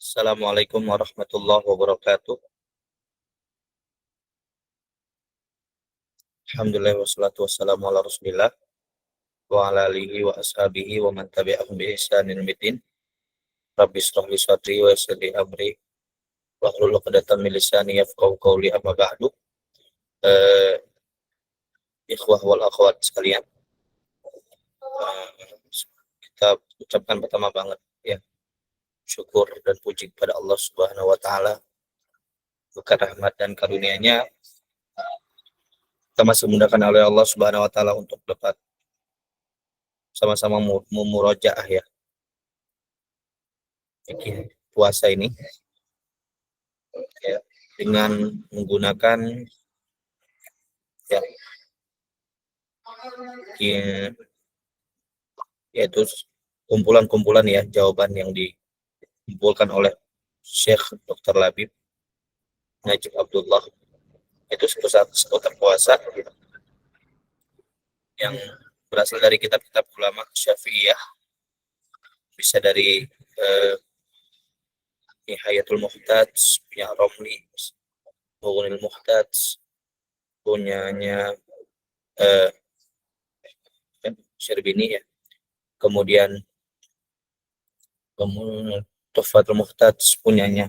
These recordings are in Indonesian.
Assalamualaikum warahmatullahi wabarakatuh. Alhamdulillah wassalatu wassalamu ala Rasulillah wa ala alihi wa ashabihi wa man tabi'ahum bi ihsanin mitin. Rabbi shrah li sadri wa yassir li amri wa hlul 'uqdatam min lisani yafqahu qawli amma ba'du. Eh, Ikhwah wal akhwat sekalian, eh, kita ucapkan pertama banget ya syukur dan puji kepada Allah Subhanahu wa taala berkat rahmat dan karunia-Nya kita masih dimudahkan oleh Allah Subhanahu wa taala untuk dapat sama-sama memurojaah ya puasa ini ya, dengan menggunakan ya, yaitu kumpulan-kumpulan ya jawaban yang dikumpulkan oleh Syekh Dr. Labib Najib Abdullah, itu seputar puasa yang berasal dari kitab-kitab ulama Syafi'iyah, bisa dari Nihayatul Muhtaj punya Romli, Mughnil Muhtaj punyanya Syarbini ya, kemudian Tuhfatul Muhtaj punyanya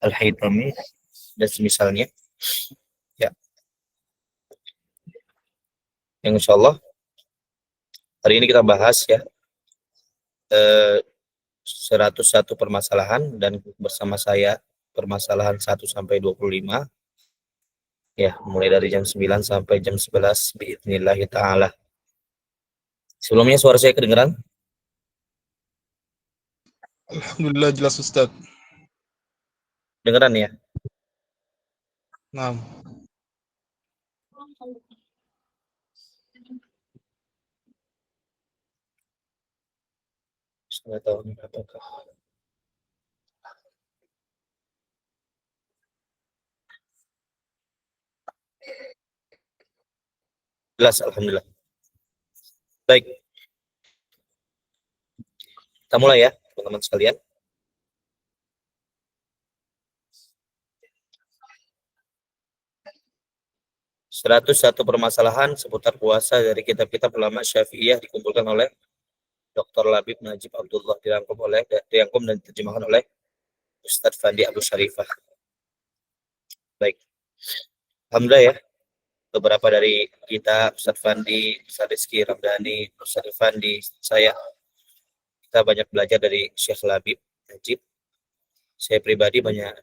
Al-Haythami dan semisalnya ya, yang insya Allah hari ini kita bahas ya 101 permasalahan, dan bersama saya permasalahan 1 sampai 25 ya, mulai dari jam 9 sampai jam 11 biidznillah ta'ala. Sebelumnya suara saya kedengeran? Alhamdulillah jelas Ustaz. Dengeran ya? Nah, Saya tahu nih apakah jelas. Alhamdulillah. Baik, kita mulai ya teman-teman sekalian. Satu permasalahan seputar puasa dari kitab-kitab ulama Syafi'iyah dikumpulkan oleh Dr. Labib Najib Abdullah, dirangkum dan diterjemahkan oleh Ustadz Fandi Abu Syarifah. Baik, alhamdulillah ya, beberapa dari kita, Ustadz Fandi, Ustadz Rizky Ramdhani, Ustadz Fandi, saya, kita banyak belajar dari Syekh Labib Najib. Saya pribadi banyak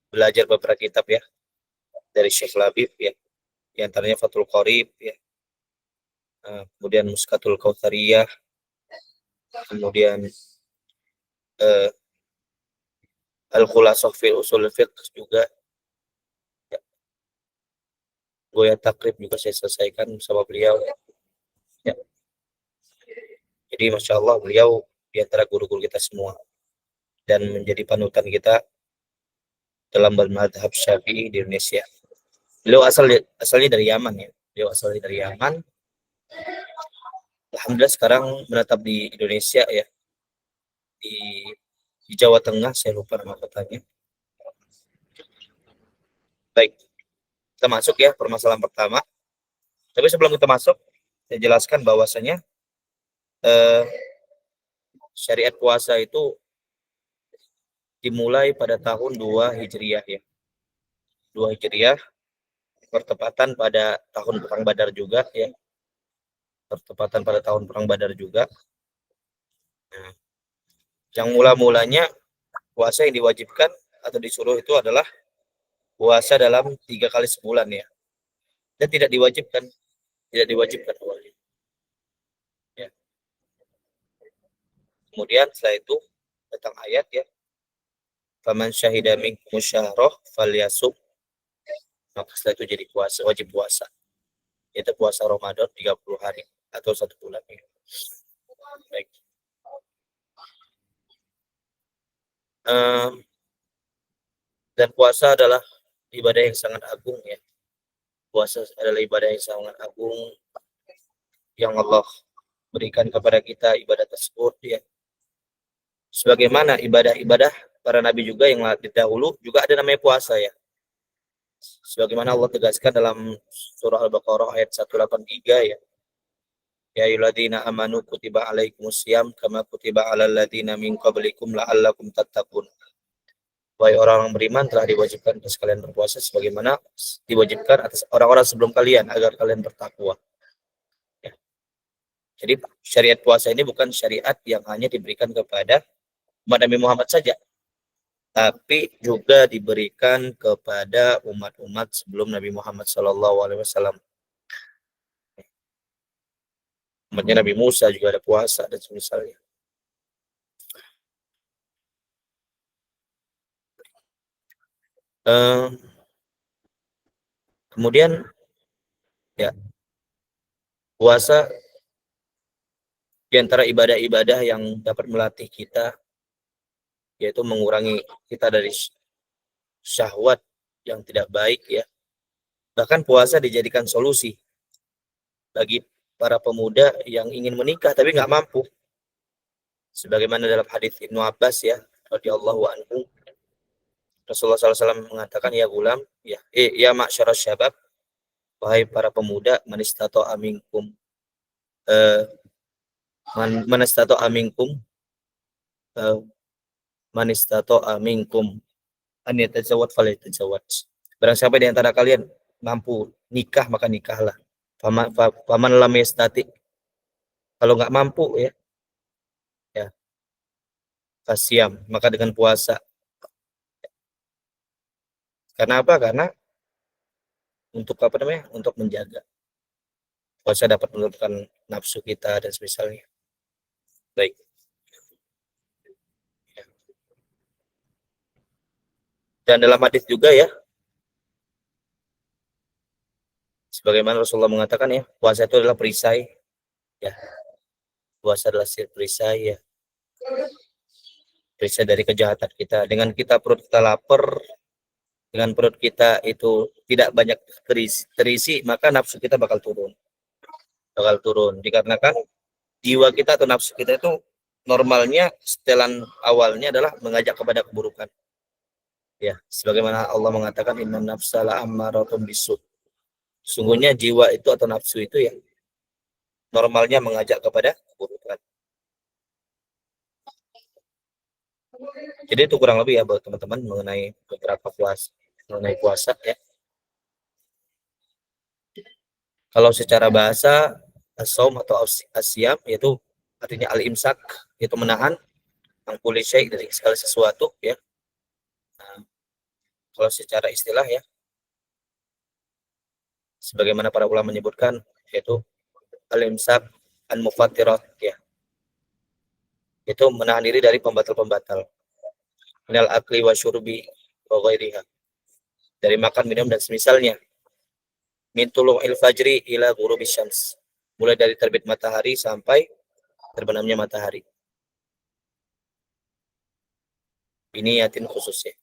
belajar beberapa kitab ya dari Syekh Labib ya, di antaranya Fathul Qorib ya, kemudian Muskatul Kautsariyah, kemudian Al-Khulasah fi Ushul Fiqh juga ya. Goya Takrib juga saya selesaikan bersama beliau ya. Jadi Masya Allah beliau di antara guru-guru kita semua dan menjadi panutan kita dalam bermadhab Syafi'i di Indonesia. Beliau asalnya dari Yaman ya. Beliau asalnya dari Yaman. Alhamdulillah sekarang menetap di Indonesia ya. Di Jawa Tengah, saya lupa nama kotanya. Baik, kita masuk ya permasalahan pertama. Tapi sebelum kita masuk, saya jelaskan bahwasanya syariat puasa itu dimulai pada tahun 2 Hijriah ya. 2 Hijriah bertepatan pada tahun Perang Badar juga ya. Bertepatan pada tahun Perang Badar juga. Nah, yang mula-mulanya puasa yang diwajibkan atau disuruh itu adalah puasa dalam 3 kali sebulan ya. Dan tidak diwajibkan awalnya. Ya. Kemudian setelah itu datang ayat ya. Faman syahida minkum syahrah falyasum. Maka setelah itu jadi puasa, wajib puasa. Itu puasa Ramadan 30 hari atau 1 bulan ya. Baik. Dan puasa adalah ibadah yang sangat agung ya. Puasa adalah ibadah yang sangat agung yang Allah berikan kepada kita ibadah tersebut ya. Sebagaimana ibadah-ibadah para nabi juga yang dahulu juga ada namanya puasa ya. Sebagaimana Allah tegaskan dalam surah Al-Baqarah ayat 183 ya. Ya ayyuhalladzina amanu kutiba alaikumusiyam kama kutiba alal ladzina min qablikum la'allakum tattaqun. Wahai orang-orang beriman, telah diwajibkan atas kalian berpuasa sebagaimana diwajibkan atas orang-orang sebelum kalian agar kalian bertakwa. Ya. Jadi syariat puasa ini bukan syariat yang hanya diberikan kepada umat Nabi Muhammad saja, tapi juga diberikan kepada umat-umat sebelum Nabi Muhammad SAW. Umatnya Nabi Musa juga ada puasa dan semisalnya. Kemudian ya, puasa di antara ibadah-ibadah yang dapat melatih kita, yaitu mengurangi kita dari syahwat yang tidak baik ya. Bahkan puasa dijadikan solusi bagi para pemuda yang ingin menikah tapi nggak mampu. Sebagaimana dalam hadis Ibnu Abbas ya, radhiyallahu anhu, Rasulullah SAW mengatakan, ya gulam, ya ma'syarasy syabab, wahai para pemuda, man istata'a minkum man istata'a minkum man istata'a minkum an yatazawwaj falyatazawwaj. Barang siapa di antara kalian mampu nikah maka nikahlah. Faman lam yastati, kalau nggak mampu ya fasiam, maka dengan puasa. Karena apa? Karena untuk apa namanya? Untuk menjaga. Puasa dapat menurunkan nafsu kita dan semisalnya. Baik. Dan dalam hadis juga ya, sebagaimana Rasulullah mengatakan ya, puasa itu adalah perisai. Ya, puasa adalah perisai ya. Perisai dari kejahatan kita. Dengan perut kita lapar, dengan perut kita itu tidak banyak terisi, maka nafsu kita bakal turun. Dikarenakan jiwa kita atau nafsu kita itu normalnya setelan awalnya adalah mengajak kepada keburukan. Ya, sebagaimana Allah mengatakan innan nafsa la'ammaratun bisu. Sungguhnya jiwa itu atau nafsu itu ya normalnya mengajak kepada keburukan. Jadi itu kurang lebih ya buat teman-teman mengenai beberapa puasa ya. Kalau secara bahasa as-shaum atau asyam yaitu artinya al-imsak, yaitu menahan angkuli syai dari segala sesuatu ya. Nah, kalau secara istilah ya, sebagaimana para ulama menyebutkan yaitu al-imsak an-mufattirat ya. Itu menahan diri dari pembatal-pembatal. Minal akli wa syurbi wa ghairiha. Dari makan, minum dan semisalnya. Min tulu'il fajri ila ghurubis syams. Mulai dari terbit matahari sampai terbenamnya matahari. Ini niatin khusus ya.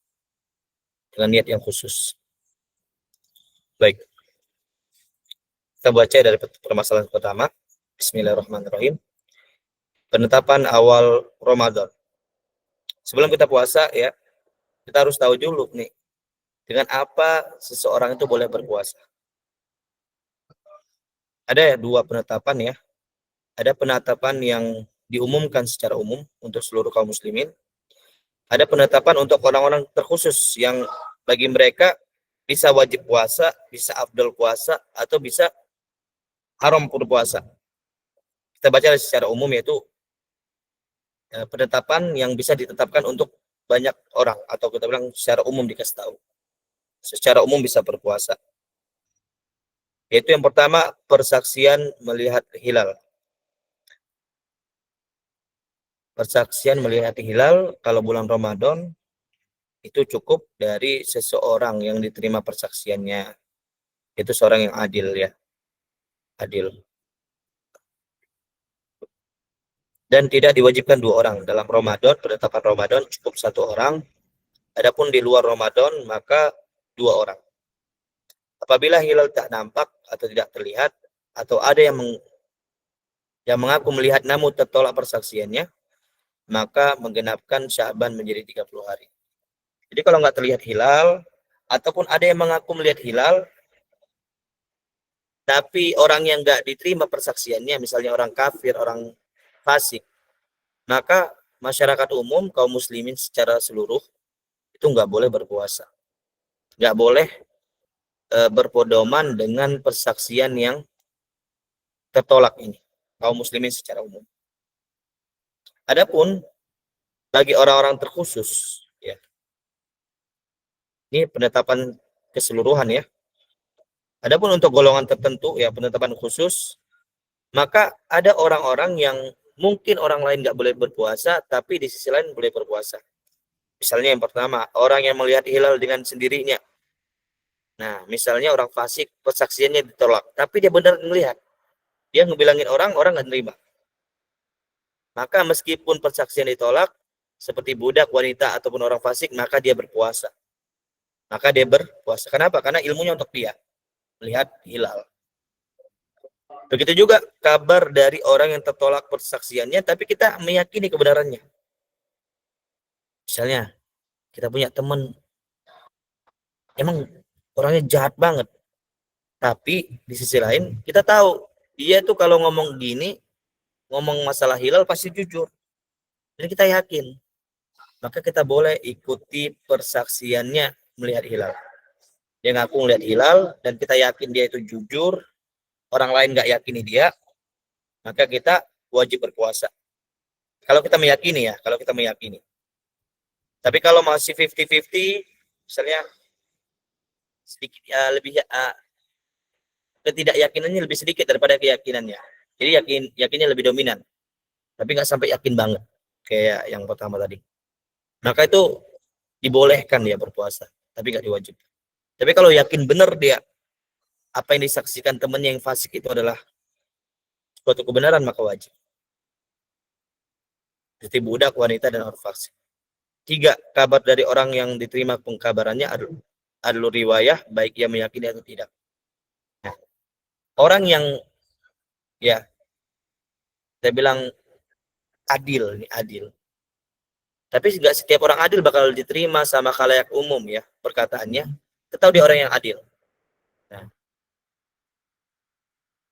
Dengan niat yang khusus. Baik. Kita baca dari permasalahan pertama. Bismillahirrahmanirrahim. Penetapan awal Ramadan. Sebelum kita puasa ya, kita harus tahu dulu nih, dengan apa seseorang itu boleh berpuasa. Ada ya dua penetapan ya. Ada penetapan yang diumumkan secara umum untuk seluruh kaum muslimin. Ada penetapan untuk orang-orang terkhusus yang bagi mereka bisa wajib puasa, bisa afdal puasa, atau bisa haram berpuasa. Kita baca secara umum yaitu penetapan yang bisa ditetapkan untuk banyak orang, atau kita bilang secara umum dikasih tahu. Secara umum bisa berpuasa. Yaitu yang pertama, persaksian melihat hilal. Persaksian melihat hilal kalau bulan Ramadan itu cukup dari seseorang yang diterima persaksiannya. Itu seorang yang adil ya. Adil. Dan tidak diwajibkan dua orang. Dalam Ramadan, penetapan Ramadan cukup satu orang. Adapun di luar Ramadan maka dua orang. Apabila hilal tak nampak atau tidak terlihat, atau ada yang mengaku melihat namun tertolak persaksiannya, maka menggenapkan Sya'ban menjadi 30 hari. Jadi kalau nggak terlihat hilal, ataupun ada yang mengaku melihat hilal, tapi orang yang nggak diterima persaksiannya, misalnya orang kafir, orang fasik, maka masyarakat umum, kaum muslimin secara seluruh, itu nggak boleh berpuasa. Nggak boleh berpedoman dengan persaksian yang tertolak ini, kaum muslimin secara umum. Adapun bagi orang-orang terkhusus, ya, ini penetapan keseluruhan ya. Adapun untuk golongan tertentu, ya penetapan khusus, maka ada orang-orang yang mungkin orang lain nggak boleh berpuasa, tapi di sisi lain boleh berpuasa. Misalnya yang pertama, orang yang melihat hilal dengan sendirinya. Nah, misalnya orang fasik, persaksiannya ditolak, tapi dia benar melihat. Dia ngebilangin orang nggak nerima. Maka meskipun persaksian ditolak, seperti budak, wanita, ataupun orang fasik, maka dia berpuasa. Maka dia berpuasa. Kenapa? Karena ilmunya untuk dia melihat hilal. Begitu juga kabar dari orang yang tertolak persaksiannya, tapi kita meyakini kebenarannya. Misalnya, kita punya teman, emang orangnya jahat banget. Tapi di sisi lain, kita tahu, dia tuh kalau ngomong gini, ngomong masalah hilal pasti jujur. Jadi kita yakin. Maka kita boleh ikuti persaksiannya melihat hilal. Dia ngaku melihat hilal, dan kita yakin dia itu jujur, orang lain nggak yakini dia, maka kita wajib berpuasa. Kalau kita meyakini ya, kalau kita meyakini. Tapi kalau masih 50-50, misalnya sedikit lebih ketidakyakinannya lebih sedikit daripada keyakinannya. Jadi yakinnya lebih dominan, tapi nggak sampai yakin banget kayak yang pertama tadi. Maka itu dibolehkan dia berpuasa, tapi nggak diwajibkan. Tapi kalau yakin benar dia apa yang disaksikan temannya yang fasik itu adalah suatu kebenaran, maka wajib. Seperti budak, wanita, dan orang fasik. 3, kabar dari orang yang diterima pengkabarannya adalah riwayah, baik ia meyakini atau tidak. Nah, orang yang ya saya bilang adil, ini adil. Tapi nggak setiap orang adil bakal diterima sama khalayak umum ya perkataannya. Kita tahu dia orang yang adil. Nah,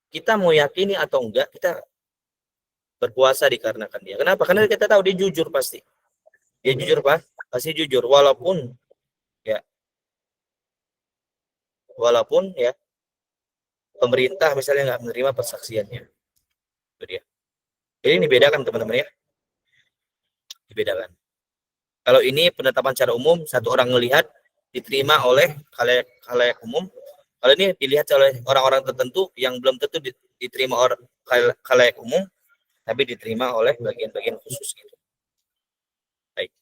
kita mau yakini atau enggak, kita berpuasa dikarenakan dia. Kenapa? Karena kita tahu dia jujur pasti. Dia jujur Pak, pasti jujur ya walaupun ya pemerintah misalnya nggak menerima persaksiannya. Itu dia. Jadi ini bedakan teman-teman ya. Dibedakan. Kalau ini penetapan secara umum, satu orang melihat diterima oleh khalayak umum. Kalau ini dilihat oleh orang-orang tertentu yang belum tentu diterima oleh khalayak umum, tapi diterima oleh bagian-bagian khusus gitu. Baik.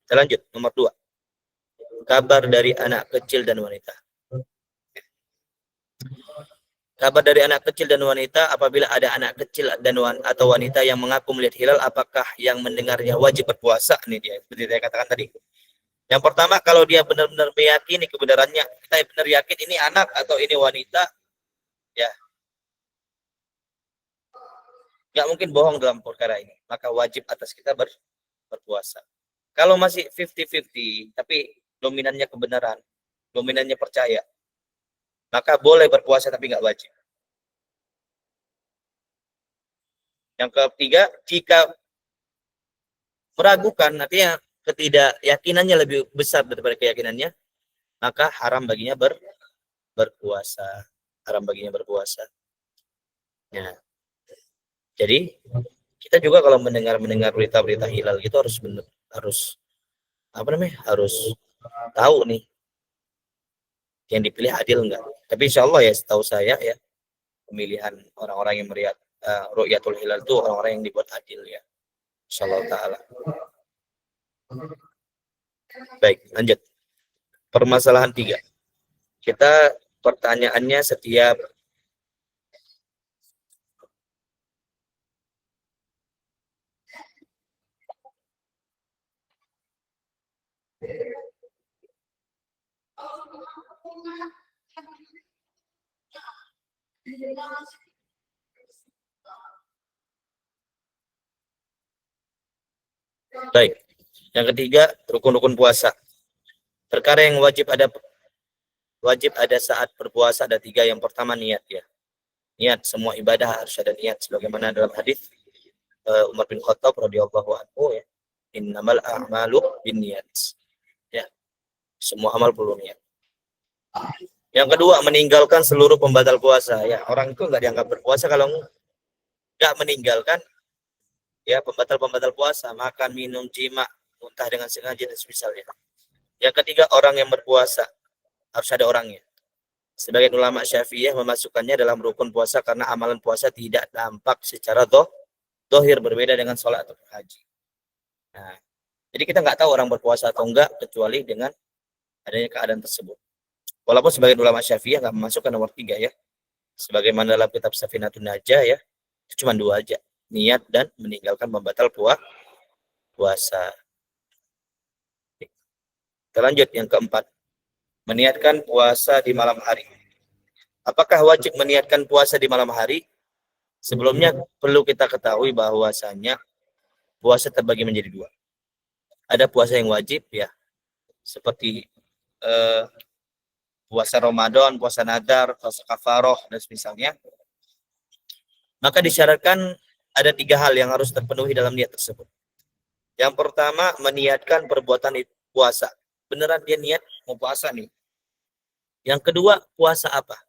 Kita lanjut nomor 2. Kabar dari anak kecil dan wanita. Kabar dari anak kecil dan wanita, apabila ada anak kecil dan atau wanita yang mengaku melihat hilal, apakah yang mendengarnya wajib berpuasa? Ini dia, seperti saya katakan tadi. Yang pertama, kalau dia benar-benar meyakini kebenarannya, kita benar yakin ini anak atau ini wanita, ya nggak mungkin bohong dalam perkara ini. Maka wajib atas kita berpuasa. Kalau masih 50-50, tapi dominannya kebenaran, dominannya percaya, maka boleh berpuasa tapi nggak wajib. Yang ketiga, jika meragukan, artinya ketidakyakinannya lebih besar daripada keyakinannya, maka haram baginya berpuasa. Haram baginya berpuasa. Ya. Jadi kita juga kalau mendengar berita-berita hilal itu harus apa namanya? Harus tahu nih yang dipilih adil enggak. Tapi insya Allah ya, setahu saya ya, pemilihan orang-orang yang melihat ru'yatul hilal itu orang-orang yang dibuat adil ya. Insyaallah taala. Baik, lanjut. Permasalahan 3. Kita pertanyaannya setiap Baik. Yang ketiga, rukun-rukun puasa. Perkara yang wajib ada saat berpuasa ada 3. Yang pertama niat ya. Niat, semua ibadah harus ada niat sebagaimana dalam hadis Umar bin Khattab radhiyallahu anhu ya. Innamal a'malu binniyat. Ya. Semua amal perlu niat. Yang kedua, meninggalkan seluruh pembatal puasa. Ya, orang itu nggak dianggap berpuasa kalau nggak meninggalkan ya pembatal-pembatal puasa, makan, minum, jima, muntah dengan sengaja dan semisalnya. Yang ketiga, orang yang berpuasa harus ada orangnya. Sebagian ulama Syafi'iyah memasukkannya dalam rukun puasa karena amalan puasa tidak tampak secara dohir, berbeda dengan sholat atau haji. Nah, jadi kita nggak tahu orang berpuasa atau enggak kecuali dengan adanya keadaan tersebut. Walaupun sebagian ulama Syafi'iyah nggak memasukkan nomor 3 ya. Sebagaimana dalam kitab Safinatun Najah ya, itu cuma 2 aja. Niat dan meninggalkan pembatal puasa. Kita lanjut yang keempat. Meniatkan puasa di malam hari. Apakah wajib meniatkan puasa di malam hari? Sebelumnya perlu kita ketahui bahwasanya puasa terbagi menjadi 2. Ada puasa yang wajib ya, seperti puasa Ramadan, puasa nadar, puasa kafaroh dan semisalnya. Maka disyaratkan ada 3 hal yang harus terpenuhi dalam niat tersebut. Yang pertama, meniatkan perbuatan puasa. Beneran dia niat mau puasa nih. Yang kedua, puasa apa?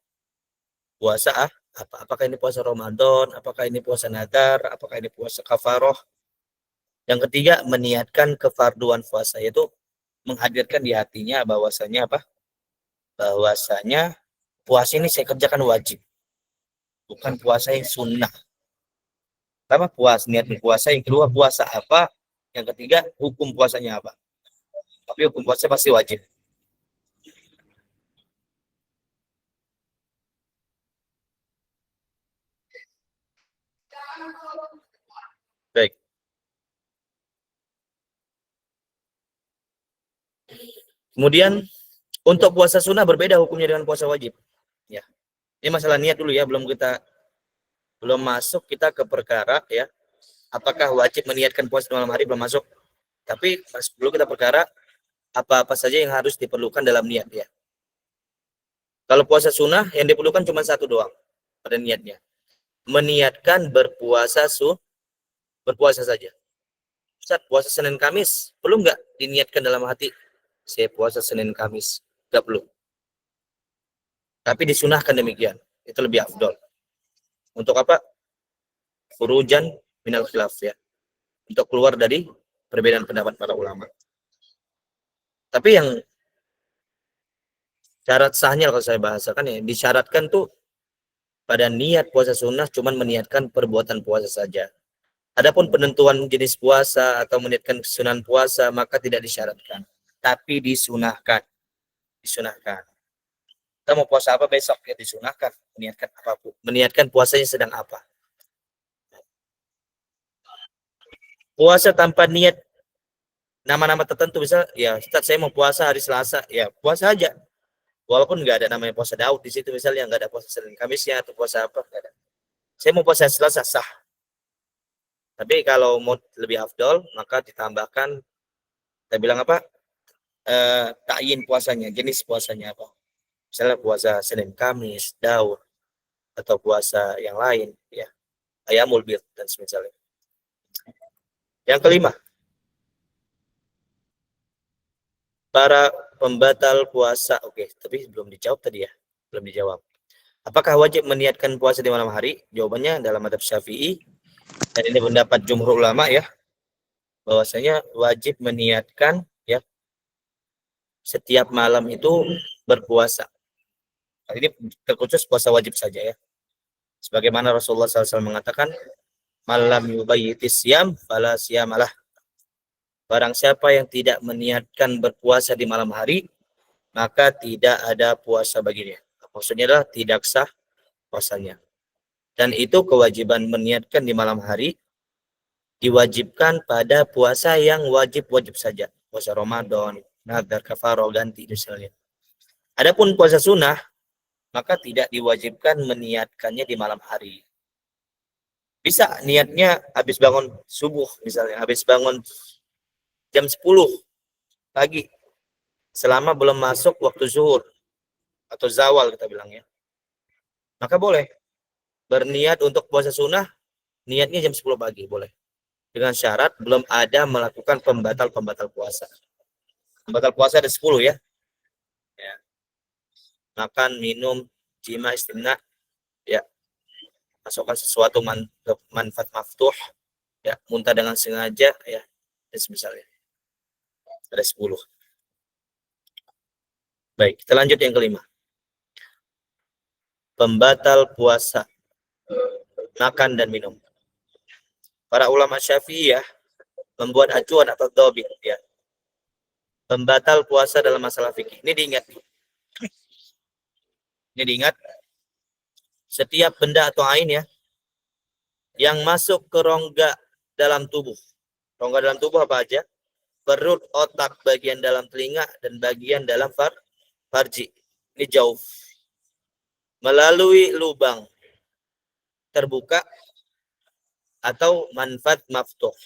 Puasa apa? Apakah ini puasa Ramadan? Apakah ini puasa nadar? Apakah ini puasa kafaroh? Yang ketiga, meniatkan kefarduan puasa, yaitu menghadirkan di hatinya bahwasanya apa? Bahwasanya puasa ini saya kerjakan wajib. Bukan puasa yang sunnah. Pertama niat berpuasa, yang kedua puasa apa, yang ketiga hukum puasanya apa. Tapi hukum puasa pasti wajib. Baik. Kemudian untuk puasa sunnah berbeda hukumnya dengan puasa wajib. Ya. Ini masalah niat dulu ya, belum masuk kita ke perkara ya. Apakah wajib meniatkan puasa di malam hari, belum masuk. Tapi dulu kita perkara apa-apa saja yang harus diperlukan dalam niat ya. Kalau puasa sunnah yang diperlukan cuma 1 doang pada niatnya. Meniatkan berpuasa saja. Ustaz, puasa Senin Kamis perlu nggak diniatkan dalam hati? Saya puasa Senin Kamis, nggak perlu. Tapi disunahkan demikian, itu lebih afdol. Untuk apa? Furujan minal khilaf ya. Untuk keluar dari perbedaan pendapat para ulama. Tapi yang syarat sahnya kalau saya bahasakan ya, disyaratkan tuh pada niat puasa sunnah cuman meniatkan perbuatan puasa saja. Adapun penentuan jenis puasa atau meniatkan kesunahan puasa maka tidak disyaratkan, tapi disunahkan. Kita mau puasa apa besok ya disunahkan, meniatkan apapun. Meniatkan puasanya sedang apa. Puasa tanpa niat nama-nama tertentu, bisa ya Ustaz saya mau puasa hari Selasa, ya puasa aja. Walaupun nggak ada namanya puasa Daud di situ misalnya, nggak ada puasa Senin Kamisnya atau puasa apa, nggak ada. Saya mau puasa Selasa sah. Tapi kalau mau lebih afdol maka ditambahkan, kita bilang apa? Ta'yin puasanya, jenis puasanya apa. Misalnya puasa Senin Kamis, Daud, atau puasa yang lain ya. Ayamul Bid dan semisalnya. Yang kelima, para pembatal puasa. Oke, tapi belum dijawab tadi ya. Belum dijawab. Apakah wajib meniatkan puasa di malam hari? Jawabannya dalam mazhab Syafi'i, dan ini pendapat jumhur ulama ya, bahwasanya wajib meniatkan ya setiap malam itu berpuasa. Ini terkhusus puasa wajib saja ya. Sebagaimana Rasulullah SAW mengatakan, malam yubayyitis siyam fala siyamalah. Barang siapa yang tidak meniatkan berpuasa di malam hari, maka tidak ada puasa baginya. Maksudnya adalah tidak sah puasanya. Dan itu kewajiban meniatkan di malam hari diwajibkan pada puasa yang wajib-wajib saja. Puasa Ramadan, nadar, kafaroh, ganti misalnya. Adapun puasa sunnah, maka tidak diwajibkan meniatkannya di malam hari. Bisa niatnya habis bangun subuh misalnya, habis bangun jam 10 pagi selama belum masuk waktu zuhur atau zawal kita bilangnya, maka boleh berniat untuk puasa sunnah, niatnya jam 10 pagi boleh, dengan syarat belum ada melakukan pembatal puasa. Pembatal puasa ada 10 ya. Makan, minum, jima, istimna, ya, masukkan sesuatu manfaat maftuh, ya, muntah dengan sengaja, ya, dan semisalnya. Ada 10. Baik, kita lanjut yang kelima. Pembatal puasa, makan dan minum. Para ulama Syafi'iyah membuat acuan atau dhabit, ya. Pembatal puasa dalam masalah fikih. Ini diingat. Setiap benda atau ain ya yang masuk ke rongga dalam tubuh. Rongga dalam tubuh apa aja? Perut, otak, bagian dalam telinga, dan bagian dalam farji. Ini jauh. Melalui lubang terbuka atau manfaat maftuh.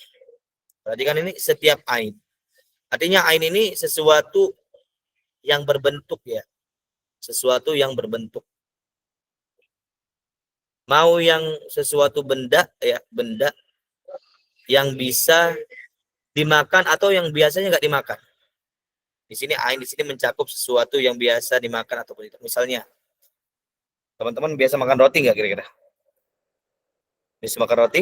Perhatikan ini setiap ain. Artinya ain ini sesuatu yang berbentuk ya. Sesuatu yang berbentuk. Mau yang sesuatu benda ya, benda yang bisa dimakan atau yang biasanya nggak dimakan. Di sini ain di sini mencakup sesuatu yang biasa dimakan ataupun tidak. Misalnya, teman-teman biasa makan roti nggak kira-kira? Bisa makan roti?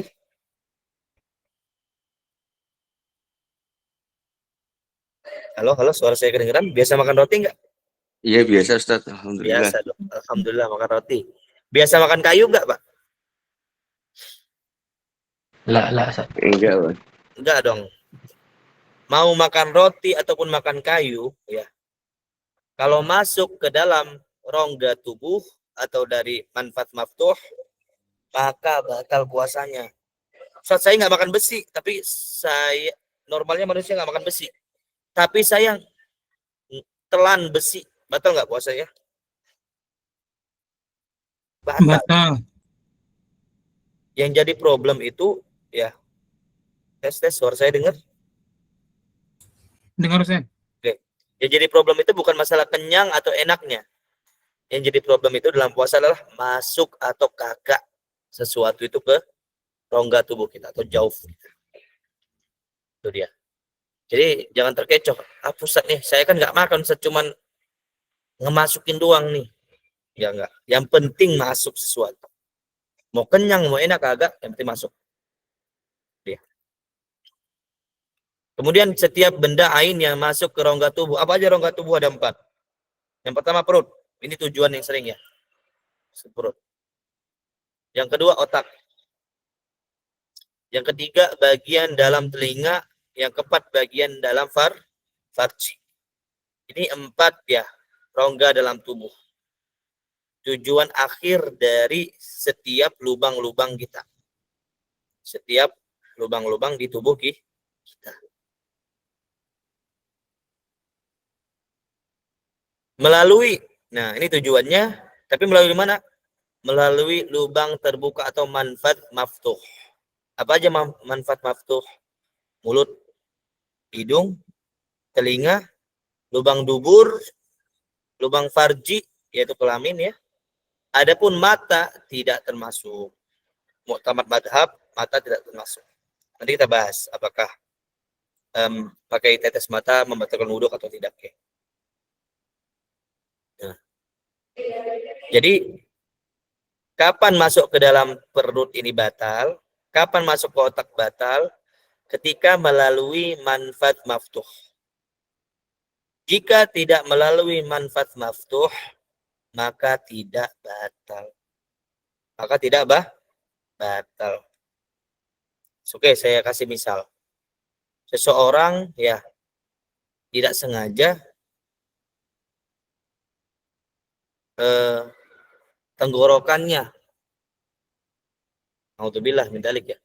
Halo, suara saya kedengeran? Biasa makan roti nggak? Iya biasa Ustaz, alhamdulillah. Biasa dong, alhamdulillah makan roti. Biasa makan kayu nggak, Pak? Lah, Ustaz. Enggak, Pak. Enggak dong. Mau makan roti ataupun makan kayu, ya. Kalau masuk ke dalam rongga tubuh atau dari manfaat maftuh, maka batal puasanya. Ustaz, saya nggak makan besi, tapi saya normalnya manusia nggak makan besi. Tapi saya telan besi, batal nggak puasanya? Batal. Yang jadi problem itu, ya, tes suara saya dengar? Dengar Ustaz. Oke. Yang jadi problem itu bukan masalah kenyang atau enaknya. Yang jadi problem itu dalam puasa adalah masuk atau kagak sesuatu itu ke rongga tubuh kita atau jauh kita. Itu dia. Jadi jangan terkecoh. Ah, Ustaz nih, saya kan nggak makan, Ustaz, cuman ngemasukin doang nih. Ya enggak. Yang penting masuk sesuatu. Mau kenyang, mau enak kagak, yang penting masuk. Dia. Kemudian setiap benda ain yang masuk ke rongga tubuh. Apa aja rongga tubuh? Ada 4. Yang pertama perut. Ini tujuan yang sering ya. Perut. Yang kedua otak. Yang ketiga bagian dalam telinga. Yang keempat bagian dalam farji. Ini 4 ya rongga dalam tubuh. Tujuan akhir dari setiap lubang-lubang kita. Setiap lubang-lubang di tubuh kita. Melalui, nah ini tujuannya, tapi melalui mana? Melalui lubang terbuka atau manfaat maftuh. Apa aja manfaat maftuh? Mulut, hidung, telinga, lubang dubur, lubang farji, yaitu kelamin ya. Adapun mata tidak termasuk. Mu'tamad madhab, mata tidak termasuk. Nanti kita bahas apakah pakai tetes mata membatalkan wudhu atau tidak ya. Nah. Jadi kapan masuk ke dalam perut ini batal? Kapan masuk ke otak batal? Ketika melalui manfaat maftuh. Jika tidak melalui manfaat maftuh, maka tidak batal. Maka tidak batal. Oke, saya kasih misal. Seseorang ya tidak sengaja tenggorokannya, naudzubillah min dzalik ya,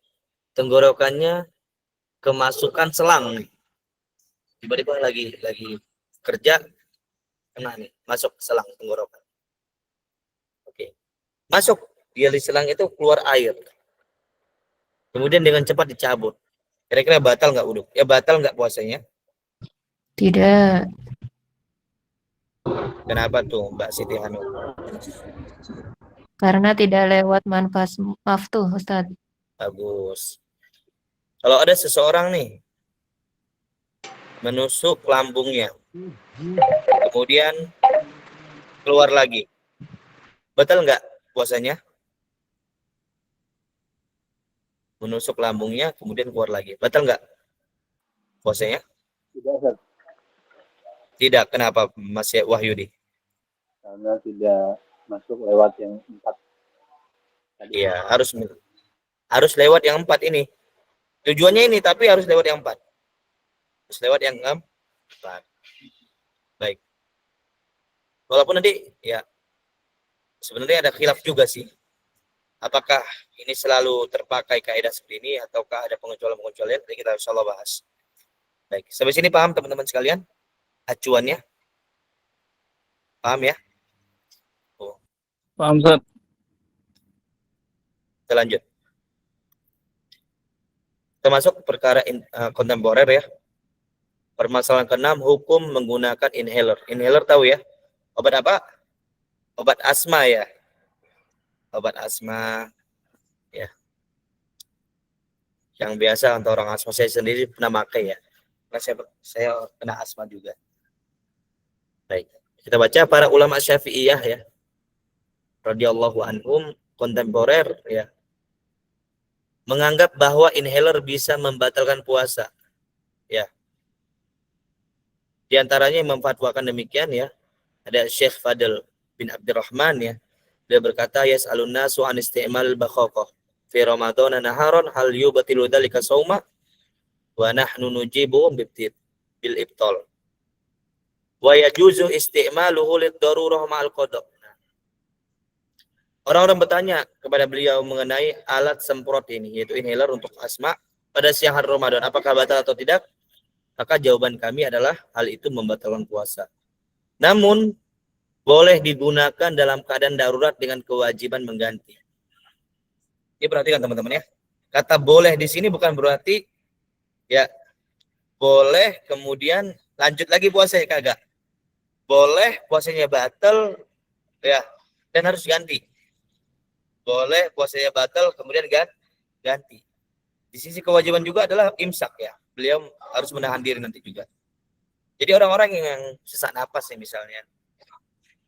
tenggorokannya kemasukan selang nih. Tiba-tiba lagi kerja kena nih, masuk selang tenggorokan. Oke. Masuk, dia di selang itu keluar air. Kemudian dengan cepat dicabut. Kira-kira batal nggak wudhu? Ya batal nggak puasanya? Tidak. Kenapa tuh Mbak Siti Hanum? Karena tidak lewat manfas maftuh, Ustaz. Bagus. Kalau ada seseorang nih menusuk lambungnya, kemudian keluar lagi, batal nggak puasanya? Menusuk lambungnya, kemudian keluar lagi, batal nggak puasanya? Tidak, Ustaz. Tidak. Kenapa, Mas Wahyudi? Karena tidak masuk lewat yang 4 tadi. Iya, harus lewat yang 4 ini. Tujuannya ini, tapi harus lewat yang 4. Harus lewat yang 4. Baik. Walaupun nanti ya sebenarnya ada khilaf juga sih. Apakah ini selalu terpakai kaidah seperti ini ataukah ada pengecualian-pengecualian? Nanti kita insyaallah bahas. Baik, sampai sini paham teman-teman sekalian? Acuannya? Paham ya? Paham, Ustaz. Kita lanjut. Termasuk perkara kontemporer ya. Permasalahan ke-6, hukum menggunakan inhaler. Inhaler tahu ya? Obat apa? Obat asma ya. Obat asma ya. Yang biasa untuk orang asma, saya sendiri pernah pakai ya. Karena saya kena asma juga. Baik. Kita baca para ulama Syafi'iyah ya. Radhiyallahu anhum, kontemporer ya. Menganggap bahwa inhaler bisa membatalkan puasa. Ya. Di antaranya yang memfatwakan demikian ya, ada Syekh Fadl bin Abdurrahman ya. Dia berkata, yas'alun nasu an isti'mal bakhaqah fi Ramadan naharan hal yubtilu dzalika shauma wa nahnu nujibu bil ibtal. Wa yajuzu isti'maluhu lid-darurah ma'al qada'. Orang-orang bertanya kepada beliau mengenai alat semprot ini, yaitu inhaler untuk asma pada siang hari Ramadan, apakah batal atau tidak? Maka jawaban kami adalah hal itu membatalkan puasa. Namun boleh digunakan dalam keadaan darurat dengan kewajiban mengganti. Ini perhatikan teman-teman ya. Kata boleh di sini bukan berarti ya boleh kemudian lanjut lagi puasanya, kagak. Boleh puasanya batal ya dan harus ganti. Boleh puasanya batal kemudian ganti. Di sisi kewajiban juga adalah imsak ya. Beliau harus menahan diri nanti juga. Jadi orang-orang yang sesak napas nih misalnya,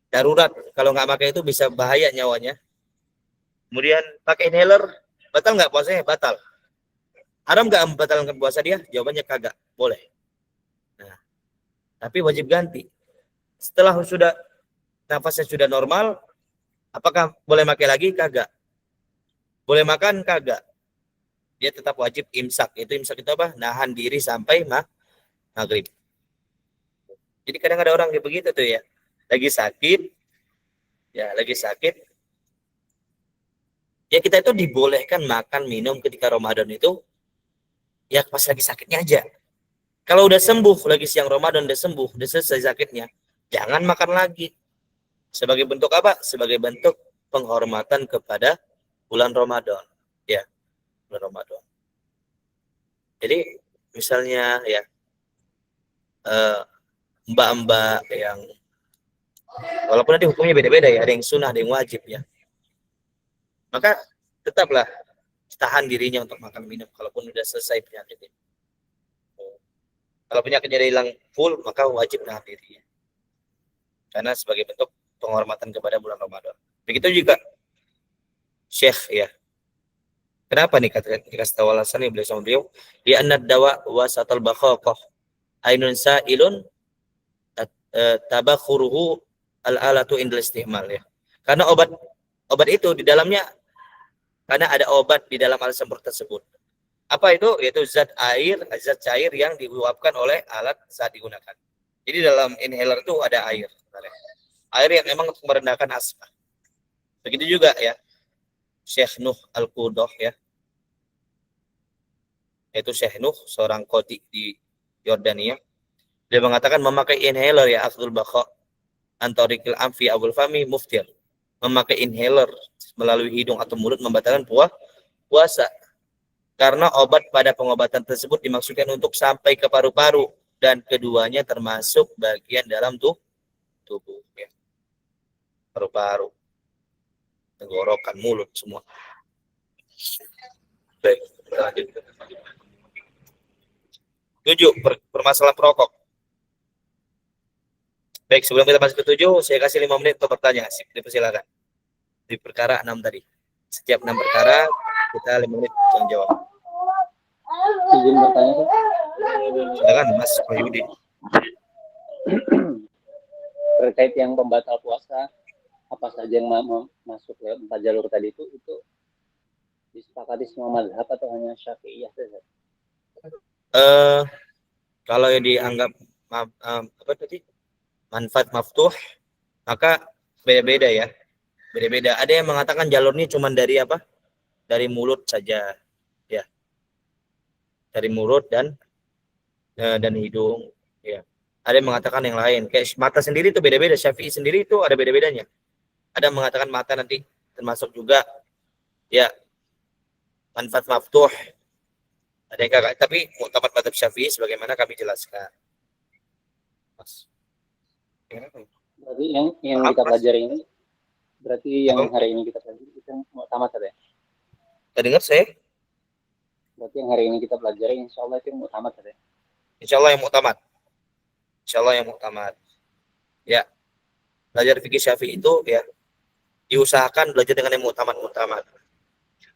darurat, kalau nggak pakai itu bisa bahaya nyawanya. Kemudian pakai inhaler, batal nggak puasanya? Batal. Haram nggak membatalkan puasa dia? Jawabannya kagak, boleh. Nah, tapi wajib ganti. Setelah sudah nafasnya sudah normal, apakah boleh pakai lagi? Kagak. Boleh makan? Kagak. Dia tetap wajib imsak. Itu imsak itu apa? Nahan diri sampai maghrib. Jadi kadang ada orang kayak begitu tuh ya. Lagi sakit. Ya kita itu dibolehkan makan, minum ketika Ramadan itu. Ya pas lagi sakitnya aja. Kalau udah sembuh, lagi siang Ramadan udah sembuh, udah selesai sakitnya. Jangan makan lagi. Sebagai bentuk apa? Sebagai bentuk penghormatan kepada bulan Ramadan. Ya. Bulan Ramadan. Jadi misalnya ya mbak-mbak yang walaupun nanti hukumnya beda-beda ya, ada yang sunnah, ada yang wajib ya, maka tetaplah tahan dirinya untuk makan minum kalaupun sudah selesai penyakitnya. Kalau penyakitnya udah hilang full, maka wajib nahan diri ya. Karena sebagai bentuk penghormatan kepada bulan Ramadan. Begitu juga Syekh ya. Kenapa nih kasih tahu alasannya beliau sama beliau? Di anad dawa wasatal bakhaqah ainun sa'ilun tabakhuruhu al-alatu indal istihmal ya. Karena obat itu di dalamnya, karena ada obat di dalam alat semprot tersebut. Apa itu? Yaitu zat cair yang diuapkan oleh alat saat digunakan. Jadi dalam inhaler itu ada air. Air yang memang untuk merendahkan asma. Begitu juga ya. Syekh Nuh Al-Qudoh ya. Yaitu Syekh Nuh, seorang qadhi di Yordania. Dia mengatakan memakai inhaler ya akhdul baqa antarikil amfi abul fami muftir. Memakai inhaler melalui hidung atau mulut membatalkan puasa. Karena obat pada pengobatan tersebut dimaksudkan untuk sampai ke paru-paru, dan keduanya termasuk bagian dalam tubuh ya. Paru-paru, tenggorokan, mulut semua. Baik, kita lanjut. 7. Permasalahan perokok. Baik, sebelum kita masuk ke 7, saya kasih 5 menit untuk bertanya. Dipersilakan. Di perkara 6 tadi. Setiap 6 perkara, kita 5 menit untuk jawab. Izin bertanya, Ustaz. Silakan, Mas Wahyudi. Terkait yang pembatal puasa, apa saja yang masuk lewat 4 jalur tadi itu disepakati semua mazhab atau hanya Syafi'iyah saja? Kalau yang dianggap apa tadi manfaat maftuh, maka beda-beda ya, beda-beda. Ada yang mengatakan jalurnya cuma dari apa? Dari mulut saja, ya, dari mulut dan hidung, ya. Ada yang mengatakan yang lain. Kayak mata sendiri itu beda-beda. Syafi'i sendiri itu ada beda-bedanya. Ada yang mengatakan mata nanti termasuk juga, ya, manfaat maftuh. Ada yang kakak, tapi mu'tamad madzhab Syafi'i sebagaimana kami jelaskan. Mas. Berarti yang kita pelajari ini, berarti yang hari ini kita pelajari itu yang mu'tamad ya? Tidak dengar saya? Berarti yang hari ini kita pelajari insya Allah itu yang mu'tamad ya? Insya Allah yang mu'tamad. Insya Allah yang mu'tamad. Ya, belajar fikih Syafi'i itu ya diusahakan belajar dengan yang mu'tamad.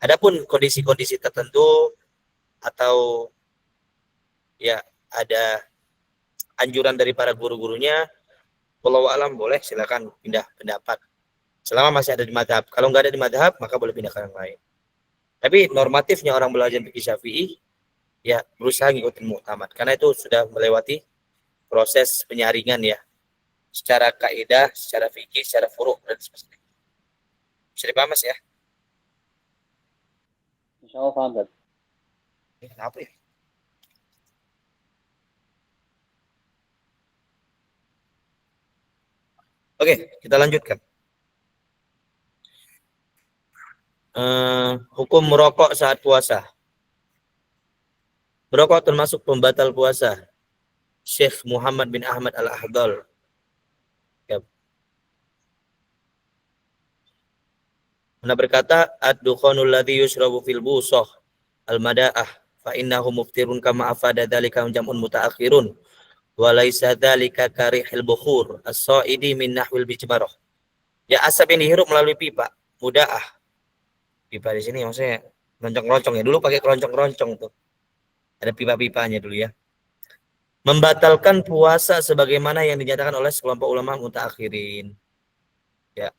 Adapun kondisi-kondisi tertentu atau ya ada anjuran dari para guru-gurunya, wallahu alam, boleh silakan pindah pendapat selama masih ada di madhab. Kalau nggak ada di madhab, maka boleh pindah ke yang lain. Tapi normatifnya orang belajar fikih Syafi'i ya berusaha ngikutin mu'tamad, karena itu sudah melewati proses penyaringan ya, secara kaidah, secara fikih, secara furu' dan sebagainya. Bisa dipaham Mas ya? Insya Allah paham, Ustaz. Apa ya? Oke, kita lanjutkan. Hukum merokok saat puasa. Merokok termasuk pembatal puasa. Syekh Muhammad bin Ahmad Al-Ahdal. Ya. Mana berkata, ad-dukhanul ladzi yushrabu fil busah al-mada'ah fa innahu muftirun kama afada dzalika jam'un mutaakhirun wa laisa dzalika karihil bukhur as-sa'idi min nahwil bijmarah. Ya, asap yang dihirup melalui pipa, mudaah. Pipa di sini maksudnya keroncong-keroncong ya. Dulu pakai keroncong-keroncong tuh. Ada pipa-pipanya dulu ya. Membatalkan puasa sebagaimana yang dinyatakan oleh sekelompok ulama mutaakhirin. Ya.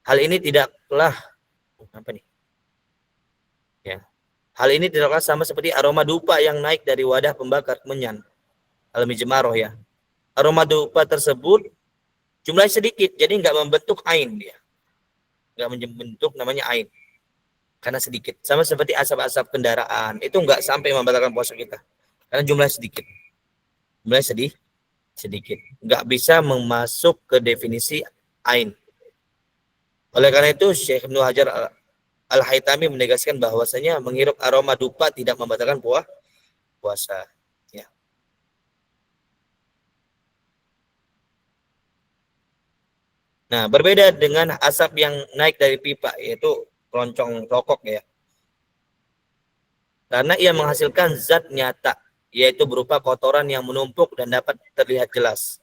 Hal ini tidaklah apa nih? Ya. Hal ini tidaklah sama seperti aroma dupa yang naik dari wadah pembakar kemenyan. Al-mijmaroh ya. Aroma dupa tersebut jumlahnya sedikit, jadi nggak membentuk ain dia. Nggak membentuk namanya ain. Karena sedikit. Sama seperti asap-asap kendaraan. Itu nggak sampai membatalkan puasa kita. Karena jumlahnya sedikit. Jumlahnya sedikit. Nggak bisa masuk ke definisi ain. Oleh karena itu, Syekh Ibnu Hajar Al-Haytami menegaskan bahwasanya menghirup aroma dupa tidak membatalkan puasa. Ya. Nah, berbeda dengan asap yang naik dari pipa, yaitu keroncong rokok ya. Karena ia menghasilkan zat nyata, yaitu berupa kotoran yang menumpuk dan dapat terlihat jelas.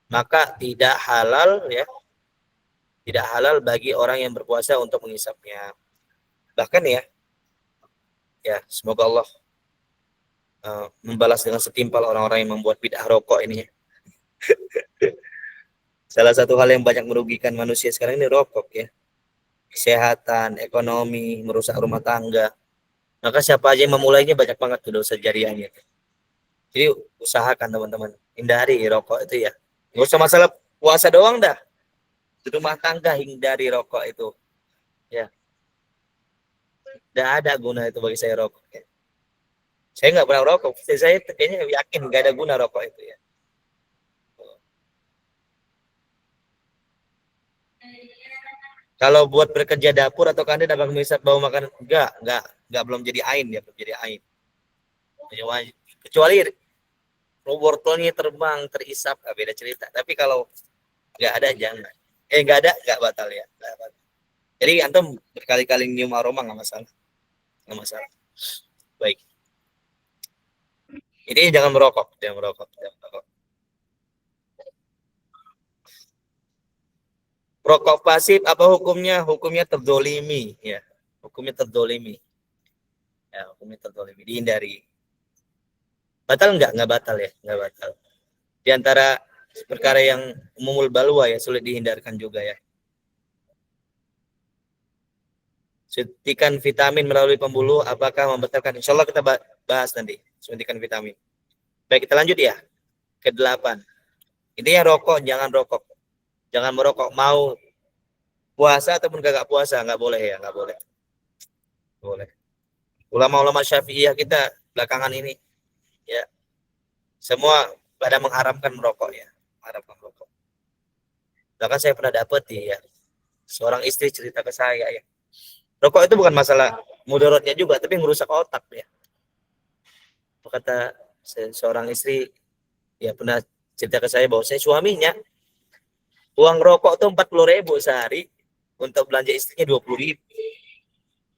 Maka tidak halal ya. Tidak halal bagi orang yang berpuasa untuk menghisapnya. Bahkan ya semoga Allah membalas dengan setimpal orang-orang yang membuat bid'ah rokok ini. Salah satu hal yang banyak merugikan manusia sekarang ini rokok ya. Kesehatan, ekonomi, merusak rumah tangga. Maka siapa aja yang memulainya banyak banget tuh dosa jariahnya. Jadi usahakan teman-teman, hindari rokok itu ya. Nggak usah masalah puasa doang dah. Di rumah tangga hindari rokok itu. Ya. Tidak ada guna itu bagi saya rokok. Ya. Saya nggak pernah rokok. Saya kayaknya yakin nggak ada guna rokok itu ya. Kalau buat bekerja dapur atau kantin abang bisa bau makan enggak belum jadi ain ya, belum jadi ain. Kecuali wortelnya terbang, terisap, beda cerita. Tapi kalau nggak ada jangan. Nggak ada, nggak batal ya. Nggak batal. Jadi antum berkali-kali nyium aroma nggak masalah. Nggak masalah. Baik. Ini jangan merokok, jangan merokok, jangan merokok. Rokok pasif apa hukumnya? Hukumnya terdolimi, ya. Hukumnya terdolimi. Ya, hukumnya terdolimi. Dihindari. Batal nggak? Nggak batal ya, nggak batal. Di antara perkara yang umumul balwa ya, sulit dihindarkan juga ya. Suntikan vitamin melalui pembuluh, apakah membatalkan? Insya Allah kita bahas nanti, suntikan vitamin. Baik, kita lanjut ya. Ke-8. Intinya rokok, jangan rokok. Jangan merokok. Mau puasa ataupun gak puasa, nggak boleh ya, nggak boleh. Boleh. Ulama-ulama Syafi'iyah kita belakangan ini, ya, semua pada mengharamkan merokok ya, mengharamkan merokok. Bahkan saya pernah dapat ya, seorang istri cerita ke saya ya, rokok itu bukan masalah mudaratnya juga, tapi merusak otak ya. Kata seorang istri ya pernah cerita ke saya bahwa saya suaminya uang rokok tuh 40.000 sehari, untuk belanja istrinya 20.000.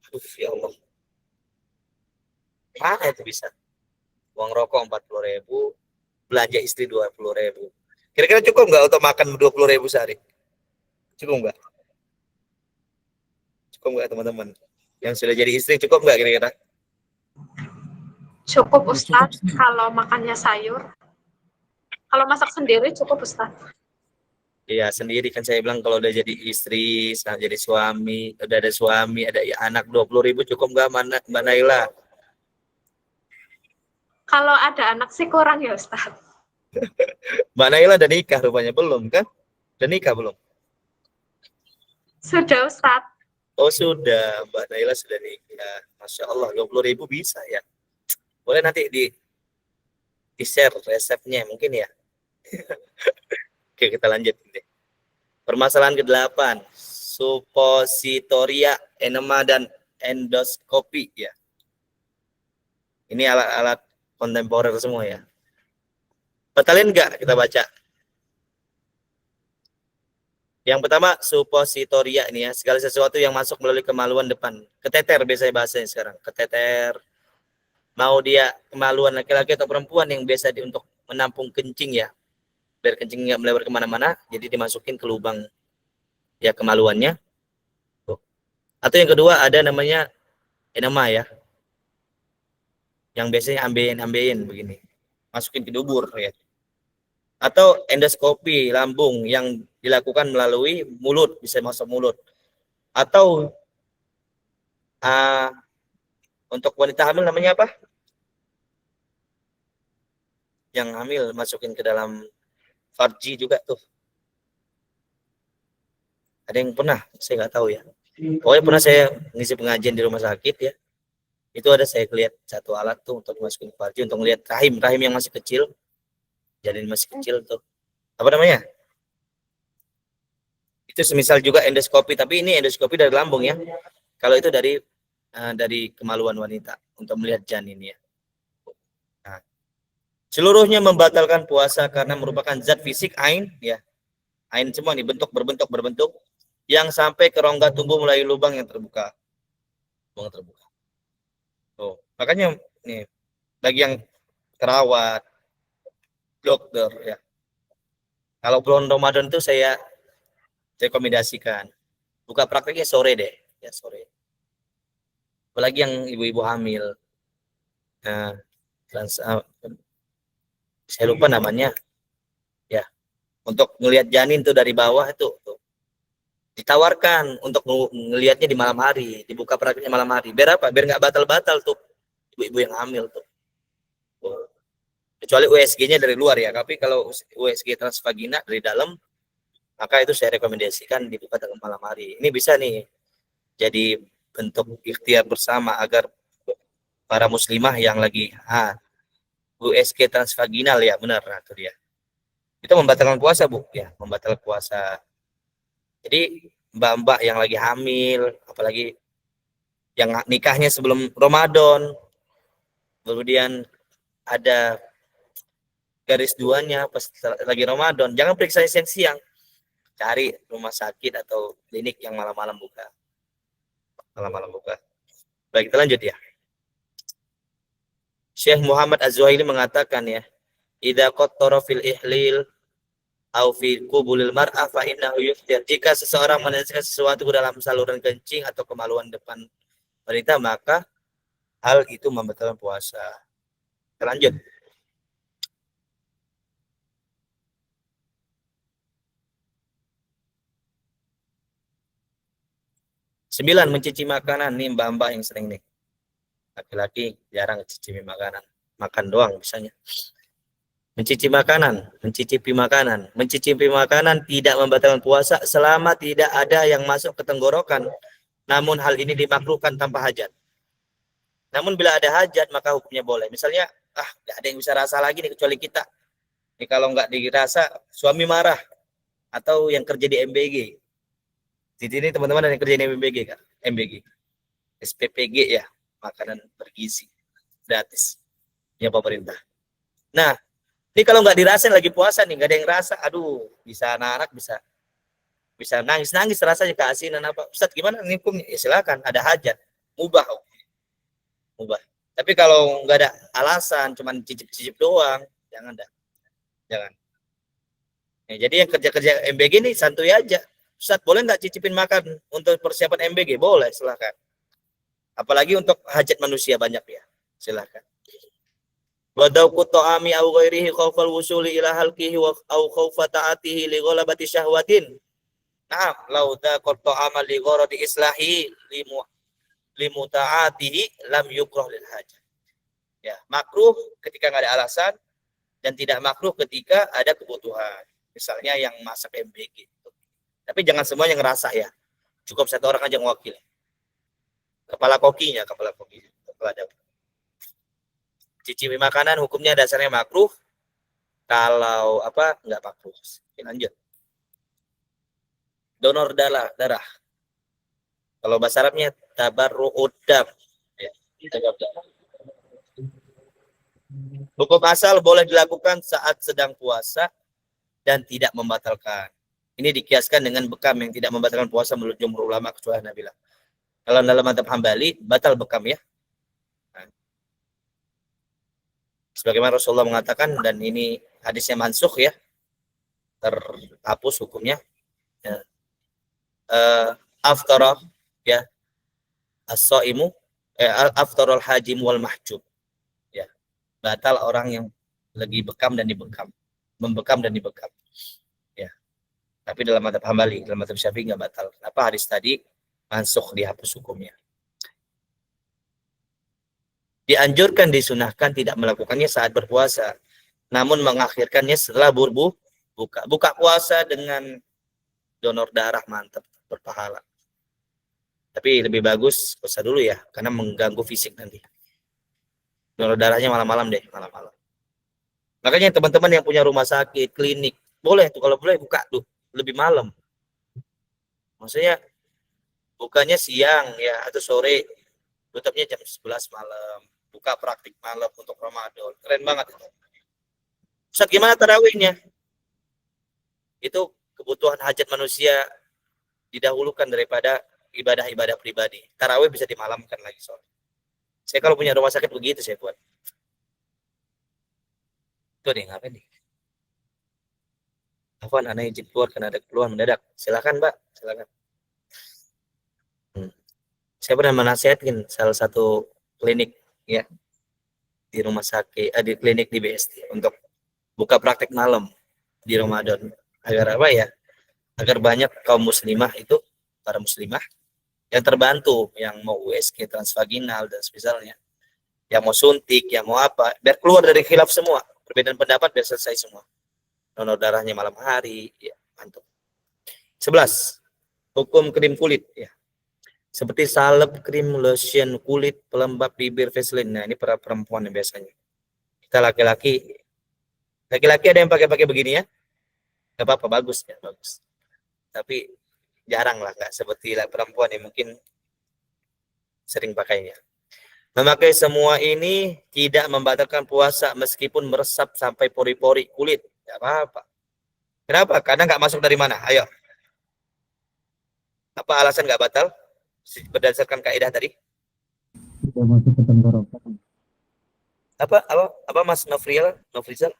Aduh, ya Allah. Mana itu bisa? Uang rokok 40.000, belanja istri 20.000. Kira-kira cukup nggak untuk makan 20.000 sehari? Cukup nggak? Cukup nggak teman-teman? Yang sudah jadi istri cukup nggak kira-kira? Cukup Ustadz kalau makannya sayur. Kalau masak sendiri cukup Ustadz. Iya sendiri kan saya bilang kalau udah jadi istri, jadi suami, udah ada suami, ada ya anak 20.000 cukup nggak Mbak Naila? Kalau ada anak sih kurang ya Ustadz. Mbak Naila udah nikah rupanya belum kan? Udah nikah belum? Sudah Ustadz. Oh sudah, Mbak Naila sudah nikah. Masya Allah 20.000 bisa ya. Boleh nanti di share resepnya mungkin ya. Oke, kita lanjut. Permasalahan ke-8, supositoria, enema dan endoskopi ya. Ini alat-alat kontemporer semua ya. Batalin nggak kita baca? Yang pertama supositoria ini ya, segala sesuatu yang masuk melalui kemaluan depan. Keteter biasanya bahasanya sekarang. Keteter. Mau dia kemaluan laki-laki atau perempuan yang biasa untuk menampung kencing ya. Biar kencing nggak melebar kemana-mana, jadi dimasukin ke lubang ya kemaluannya. Atau yang kedua ada namanya enema ya, yang biasanya ambeien begini, masukin ke dubur ya. Atau endoskopi lambung yang dilakukan melalui mulut, bisa masuk mulut. Atau untuk wanita hamil namanya apa? Yang hamil masukin ke dalam farji juga tuh. Ada yang pernah? Saya nggak tahu ya. Pokoknya pernah saya ngisi pengajian di rumah sakit ya. Itu ada saya lihat satu alat tuh untuk masukin farji, untuk melihat rahim yang masih kecil. Janin masih kecil tuh. Apa namanya? Itu semisal juga endoskopi, tapi ini endoskopi dari lambung ya. Kalau itu dari kemaluan wanita untuk melihat janin ya. Nah, seluruhnya membatalkan puasa karena merupakan zat fisik ain ya. Ain semua nih, berbentuk yang sampai ke rongga tubuh melalui lubang yang terbuka. Lubang terbuka. Tuh, makanya nih bagi yang perawat, dokter ya. Kalau bulan Ramadan itu saya rekomendasikan buka prakteknya sore deh, ya sore. Apalagi yang ibu-ibu hamil. Nah, saya lupa namanya. Ya, untuk melihat janin tuh dari bawah itu tuh. Ditawarkan untuk ngelihatnya di malam hari, dibuka prakteknya malam hari. Biar apa? Biar nggak batal-batal tuh ibu-ibu yang hamil tuh. Kecuali USG-nya dari luar ya, tapi kalau USG transvagina dari dalam, maka itu saya rekomendasikan dibuka dalam malam hari. Ini bisa nih jadi bentuk ikhtiar bersama agar para muslimah yang lagi USG transvaginal ya, benar, nah, itu dia. Itu membatalkan puasa Bu, ya, membatalkan puasa. Jadi mbak-mbak yang lagi hamil, apalagi yang nikahnya sebelum Ramadan, kemudian ada garis 2-nya pas lagi Ramadan. Jangan periksa siang-siang. Cari rumah sakit atau klinik yang malam-malam buka. Malam-malam buka. Baik, kita lanjut ya. Syekh Muhammad Az-Zuhaili mengatakan ya, idza qattara fil ihlil au fi qubulil mar'ah fa innahu yuftir. Jika seseorang meneteskan sesuatu ke dalam saluran kencing atau kemaluan depan wanita, maka hal itu membatalkan puasa. Kita lanjut. Sembilan, mencuci makanan. Nih mbak-mbak yang sering nih. Laki-laki jarang mencicipi makanan. Makan doang misalnya. Mencicipi makanan. Mencicipi makanan tidak membatalkan puasa selama tidak ada yang masuk ke tenggorokan. Namun hal ini dimakruhkan tanpa hajat. Namun bila ada hajat maka hukumnya boleh. Misalnya, nggak ada yang bisa rasa lagi nih kecuali kita. Nih kalau nggak dirasa, suami marah. Atau yang kerja di MBG. Di sini teman-teman ada yang kerja di MBG kan? MBG. SPPG ya, makanan bergizi. Gratis. Ya pemerintah. Nah, ini kalau nggak dirasain lagi puasa nih, nggak ada yang rasa, aduh, bisa anak-anak bisa nangis rasanya keasinan apa. Ustaz gimana nih hukumnya? Ya silakan, ada hajat, mubah. Tapi kalau nggak ada alasan, cuman cicip-cicip doang, jangan. Ya, jadi yang kerja-kerja MBG nih santuy aja. Ustaz boleh nggak cicipin makan untuk persiapan MBG? Boleh, silakan. Apalagi untuk hajat manusia banyak ya, silakan. Wadau ta'ami aw ghairihi khaufal wusuli ila halqihi wa aw khaufa ta'atihi li ghalabati syahwatin. Naam, law daqat ta'ama li gharadi islahi limu ta'atihi lam yukrah lil hajat. Ya, makruh ketika enggak ada alasan dan tidak makruh ketika ada kebutuhan. Misalnya yang masak MBG. Tapi jangan semuanya ngerasa ya. Cukup satu orang aja ngewakil. Kepala kokinya. Kepala dapur. Cicipi makanan hukumnya dasarnya makruh. Kalau enggak makruh. Oke, lanjut. Donor darah. Kalau bahasa Arabnya tabarru'ud dam. Ya, hukum asal boleh dilakukan saat sedang puasa dan tidak membatalkan. Ini dikiaskan dengan bekam yang tidak membatalkan puasa menurut jumhur ulama kecuali Hanabilah. Kalau dalam mazhab Hambali batal bekam ya. Sebagaimana Rasulullah mengatakan, dan ini hadisnya mansukh ya, terhapus hukumnya. Ya. Aftara ya as-shaimu aftarul hajim wal mahjub. Ya. Batal orang yang lagi bekam dan dibekam, membekam dan dibekam. Ya. Tapi dalam mazhab Hambali, dalam mazhab Syafi'i enggak batal. Kenapa? Hadis tadi mansukh, dihapus hukumnya. Dianjurkan, disunahkan tidak melakukannya saat berpuasa, namun mengakhirkannya setelah buka. Buka puasa dengan donor darah mantap, berpahala. Tapi lebih bagus puasa dulu ya, karena mengganggu fisik nanti. Donor darahnya malam-malam deh, malam-malam. Makanya teman-teman yang punya rumah sakit, klinik, boleh tuh kalau boleh buka tuh lebih malam. Maksudnya bukanya siang ya atau sore, tutupnya jam 11 malam. Buka praktik malam untuk Ramadan. Keren banget itu. Ustaz, gimana tarawihnya? Itu kebutuhan hajat manusia didahulukan daripada ibadah-ibadah pribadi. Tarawih bisa dimalamkan lagi soalnya. Saya kalau punya rumah sakit begitu saya buat. Tuh nih, ngapain nih? Afwan, anak izin keluar karena ada keluhan mendadak. Silakan, Mbak. Silakan. Saya pernah menasihatkan salah satu klinik ya di rumah sakit, di klinik di BSD untuk buka praktek malam di Ramadan agar apa ya? Agar banyak kaum muslimah itu, para muslimah yang terbantu, yang mau USG transvaginal dan misalnya, yang mau suntik, yang mau apa, biar keluar dari khilaf semua, perbedaan pendapat biar selesai semua. Donor darahnya malam hari, ya mantap. 11. Hukum krim kulit ya. Seperti salep, krim, lotion kulit, pelembab bibir, Vaseline. Nah, ini para perempuan yang biasanya. Kita laki-laki ada yang pakai begini ya. Gak apa-apa, bagus ya, bagus. Tapi jarang lah, nggak seperti perempuan yang mungkin sering pakainya. Memakai semua ini tidak membatalkan puasa meskipun meresap sampai pori-pori kulit. Tidak apa-apa. Kenapa? Karena nggak masuk dari mana? Ayo. Apa alasan nggak batal? Berdasarkan kaidah tadi. Tidak masuk ke tenggorokan. Apa Mas Nofrizal?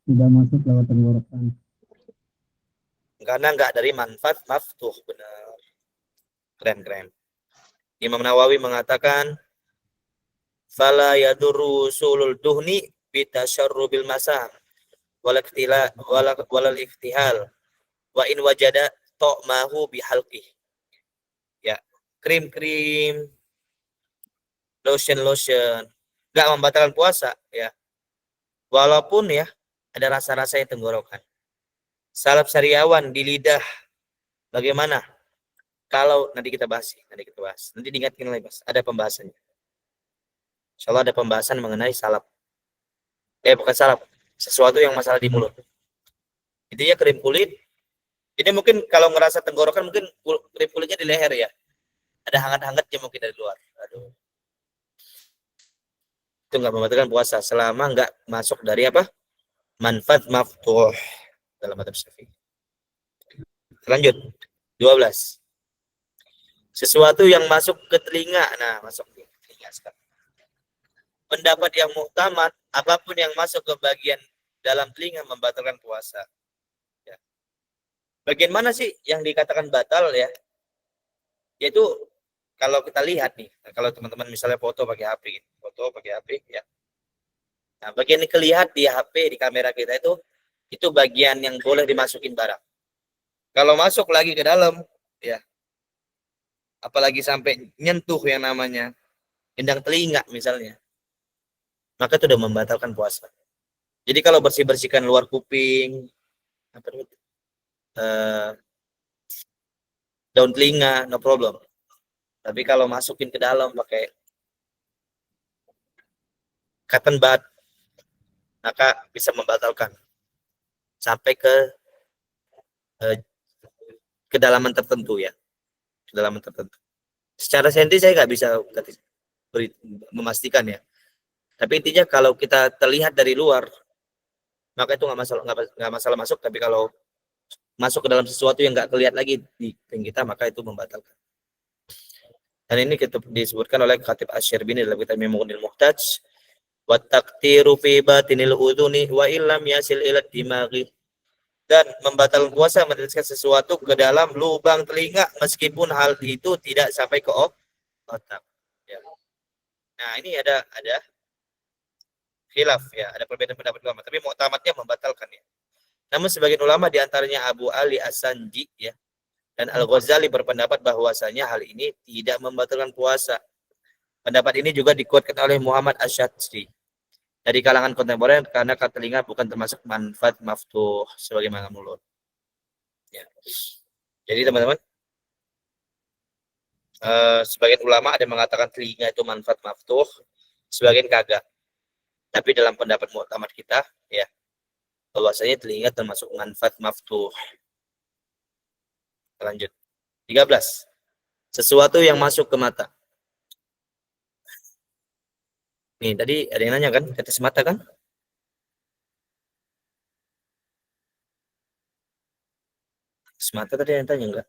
Tidak masuk lewat tenggorokan. Karena nggak dari manfaat maftuh. Benar. Keren. Imam Nawawi mengatakan, fala yadurru sulul duhni bitasyarrubil masam wal iktihal wa in wajada ta'mahu bihalqih. Ya, krim-krim, lotion nggak membatalkan puasa ya. Walaupun ya ada rasa-rasa yang tenggorokan. Salep sariawan di lidah bagaimana? Kalau nanti kita bahas. Nanti diingatkan lagi, Mas. Ada pembahasannya. Insyaallah ada pembahasan mengenai salep. Bukan salep, sesuatu yang masalah di mulut. Intinya krim kulit. Ini mungkin kalau ngerasa tenggorokan mungkin krim kulitnya di leher ya. Ada hangat-hangatnya mungkin dari luar. Aduh. Itu nggak membatalkan puasa selama nggak masuk dari apa? Manfaat maftuh dalam madzhab Syafi'i. Lanjut. 12. Sesuatu yang masuk ke telinga. Nah, masuk ke telinga sekarang. Pendapat yang muktamad, apapun yang masuk ke bagian dalam telinga membatalkan puasa. Ya. Bagian mana sih yang dikatakan batal ya? Yaitu kalau kita lihat nih, kalau teman-teman misalnya foto pakai HP ya. Nah, bagian yang kelihatan di HP, di kamera kita itu bagian yang boleh dimasukin barang. Kalau masuk lagi ke dalam, ya, apalagi sampai nyentuh yang namanya indang telinga misalnya, maka itu sudah membatalkan puasa. Jadi kalau bersihkan luar kuping, daun telinga, no problem. Tapi kalau masukin ke dalam pakai cotton bud, maka bisa membatalkan sampai ke kedalaman tertentu ya. Kedalaman tertentu. Secara saintis saya nggak bisa memastikan ya. Tapi intinya kalau kita terlihat dari luar, maka itu nggak masalah masuk. Tapi kalau masuk ke dalam sesuatu yang nggak kelihatan lagi di kuping kita, maka itu membatalkan. Dan ini kita disebutkan oleh Khatib Asy-Syirbini dalam kitab Mughniul Muhtaj, wa taqtiru fi batinil udhuni wa illam yasil ila dimaghi. Dan membatalkan puasa meneteskan sesuatu ke dalam lubang telinga meskipun hal itu tidak sampai ke otak. Ya. Nah, ini ada khilaf ya, ada perbedaan pendapat ulama, tapi muktamadnya membatalkan ya. Namun sebagian ulama diantaranya Abu Ali As-Sanji ya dan Al-Ghazali berpendapat bahwasanya hal ini tidak membatalkan puasa. Pendapat ini juga dikuatkan oleh Muhammad Asy-Syadzili dari kalangan kontemporer karena telinga bukan termasuk manfaat maftuh sebagaimana mulut. Ya. Jadi teman-teman, sebagian ulama ada mengatakan telinga itu manfaat maftuh, sebagian kagak. Tapi dalam pendapat muktamad kita, ya, bahwasanya telinga termasuk manfaat maftuh. Lanjut. 13. Sesuatu yang masuk ke mata. Nih, tadi ada yang nanya kan, tetes mata kan? Tetes mata tadi yang tanya enggak?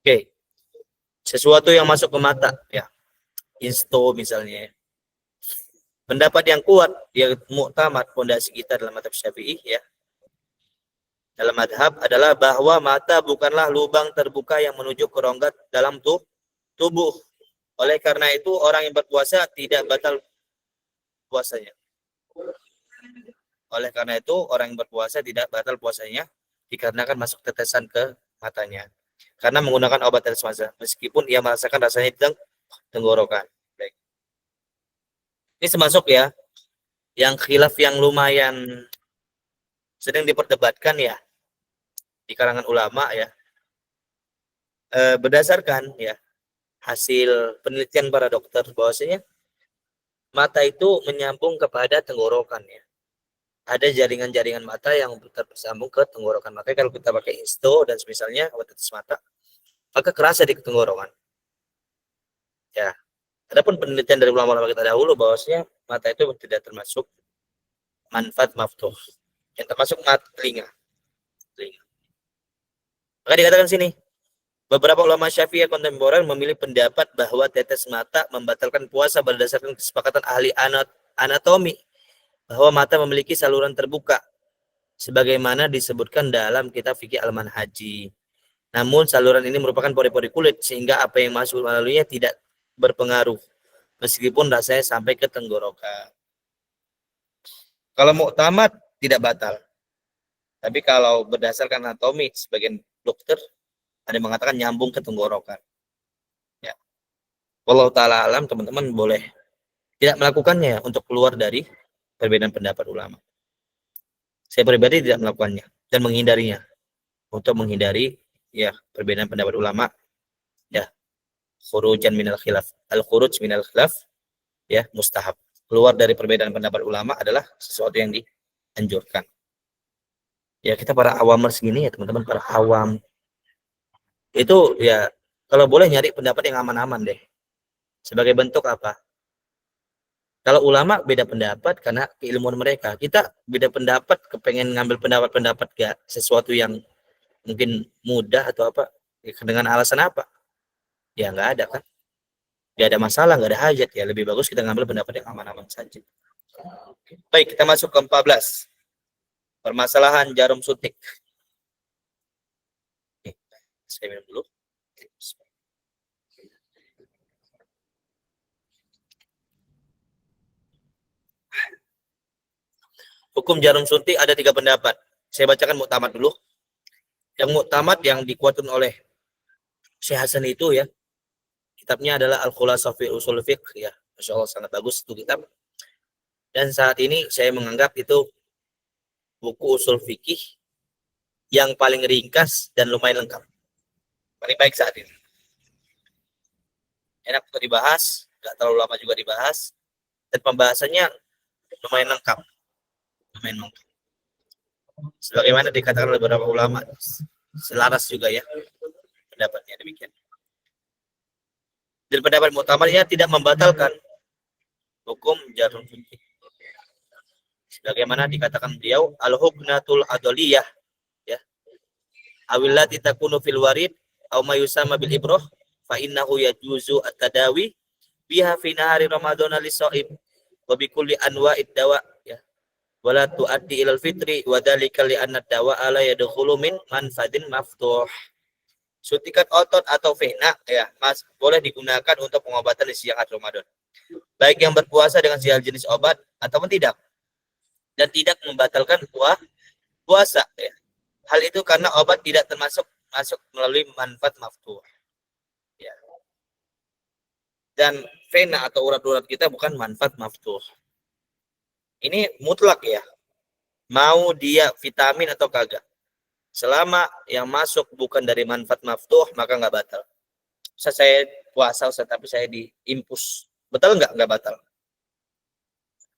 Oke. Sesuatu yang masuk ke mata, ya. Insto misalnya. Pendapat yang kuat, yang muktamad pondasi kita dalam madzhab Syafi'i ya. Dalam madhab adalah bahwa mata bukanlah lubang terbuka yang menuju ke rongga dalam tubuh. Oleh karena itu orang yang berpuasa tidak batal puasanya. Oleh karena itu orang yang berpuasa tidak batal puasanya dikarenakan masuk tetesan ke matanya. Karena menggunakan obat tetes mata meskipun ia merasakan rasanya di tenggorokan. Baik. Ini termasuk ya yang khilaf yang lumayan sedang diperdebatkan ya di kalangan ulama ya, berdasarkan ya hasil penelitian para dokter bahwasanya mata itu menyambung kepada tenggorokan ya. ada jaringan-jaringan mata yang tersambung ke tenggorokan. Makanya kalau kita pakai insto dan semisalnya obat tetes mata, maka kerasa di tenggorokan. Ya. Adapun penelitian dari ulama-ulama kita dahulu bahwasanya mata itu tidak termasuk manfaat maftuh. Yang termasuk mata telinga. Maka dikatakan sini, beberapa ulama Syafi'iyah kontemporer memilih pendapat bahwa tetes mata membatalkan puasa berdasarkan kesepakatan ahli anatomi bahwa mata memiliki saluran terbuka sebagaimana disebutkan dalam kitab fikih Al-Manhaji. Namun saluran ini merupakan pori-pori kulit sehingga apa yang masuk melaluinya tidak berpengaruh meskipun rasanya sampai ke tenggorokan. Kalau mu'tamad tidak batal. Tapi kalau berdasarkan anatomi sebagian dokter ada yang mengatakan nyambung ke tenggorokan. Ya. Wallahu taala alam, teman-teman boleh tidak melakukannya untuk keluar dari perbedaan pendapat ulama. Saya pribadi tidak melakukannya dan menghindarinya untuk menghindari ya perbedaan pendapat ulama. Ya. Khurujan minal khilaf. Al-khuruj minal khilaf ya mustahab. Keluar dari perbedaan pendapat ulama adalah sesuatu yang dianjurkan. Ya kita para awamers segini ya teman-teman, para awam itu ya kalau boleh nyari pendapat yang aman-aman deh. Sebagai bentuk apa? Kalau ulama beda pendapat karena keilmuan mereka. Kita beda pendapat, kepengen ngambil pendapat-pendapat gak sesuatu yang mungkin mudah atau apa. Ya, dengan alasan apa? Ya nggak ada kan. Nggak ada masalah, nggak ada hajat. Ya lebih bagus kita ngambil pendapat yang aman-aman saja. Baik, kita masuk ke 14. Permasalahan jarum suntik. Oke, saya minum dulu. Hukum jarum suntik ada 3 pendapat. Saya bacakan muktamad dulu. Yang muktamad yang dikuatkan oleh Syekh Hasan itu ya, kitabnya adalah Al-Khulasah fi Ushul Fiqh ya. Masya Allah sangat bagus itu kitab. Dan saat ini saya menganggap itu buku usul fikih yang paling ringkas dan lumayan lengkap. Paling baik saat ini. Enak untuk dibahas, nggak terlalu lama juga dibahas, dan pembahasannya lumayan lengkap. Sebagaimana dikatakan oleh beberapa ulama, selaras juga ya pendapatnya demikian. Dan pendapat muktamadnya tidak membatalkan hukum jarum suntik. Sebagaimana dikatakan beliau, al-huknatul adoliyah ya. Awillati takunu fil warid aw ma yusama bil ibrah fa innahu yajuzu at-tadawi biha fi nahari ramadhan lis-shaim wa bi kulli anwa'id dawa ya. Wala tuaddi ilal fitri wa dzalika li anna dawa la yadkhulu min manfadin maftuh. Suntikan otot atau vena ya, Mas, boleh digunakan untuk pengobatan di siang hari Ramadan. Baik yang berpuasa dengan segala jenis obat ataupun tidak. Dan tidak membatalkan puasa ya. Hal itu karena obat tidak masuk melalui manfaat maftuh. Ya. Dan vena atau urat-urat kita bukan manfaat maftuh. Ini mutlak ya. Mau dia vitamin atau kagak. Selama yang masuk bukan dari manfaat maftuh, maka nggak batal. Saya puasa, tapi saya diimpus. Betul nggak? Nggak batal.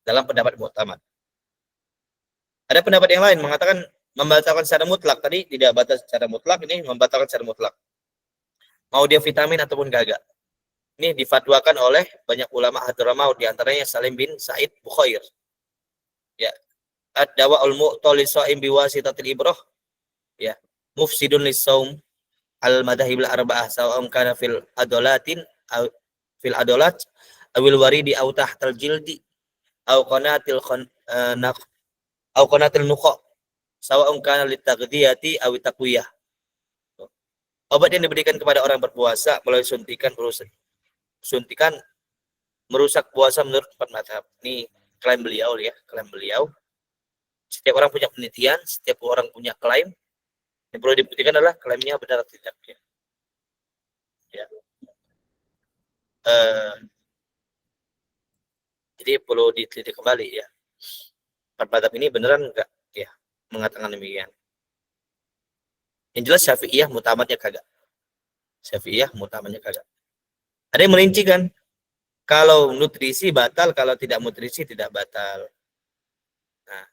Dalam pendapat muktamad. Ada pendapat yang lain mengatakan membatalkan secara mutlak. Tadi tidak batal secara mutlak, ini membatalkan secara mutlak. Mau dia vitamin ataupun kagak. Ini difatwakan oleh banyak ulama Hadramaut, di antaranya Salim bin Sa'id Bukhair. Ya. Ad-dawa al-mu'tali sha'im biwasitatil ibrah. Ya. Mufsidun lis-shaum al-madahib al-arba'ah sawa'un kana fil adolatin fil adolat awil waridi aw tahtal jildi aw qanatil aw qanatil nukha sawa'un kana litaghdiyati aw taqwiyah. Obat yang diberikan kepada orang berpuasa melalui suntikan merusak puasa menurut 4 mazhab. Ini klaim beliau ya, klaim beliau. Setiap orang punya penelitian, setiap orang punya klaim. Yang perlu dibuktikan adalah klaimnya benar atau tidak ya. Jadi perlu diteliti kembali ya. 4 mazhab ini beneran enggak ya mengatakan demikian. Yang jelas Syafi'iyah mutamadnya kagak. Ada yang merincikan. Kalau nutrisi batal, kalau tidak nutrisi tidak batal. Nah,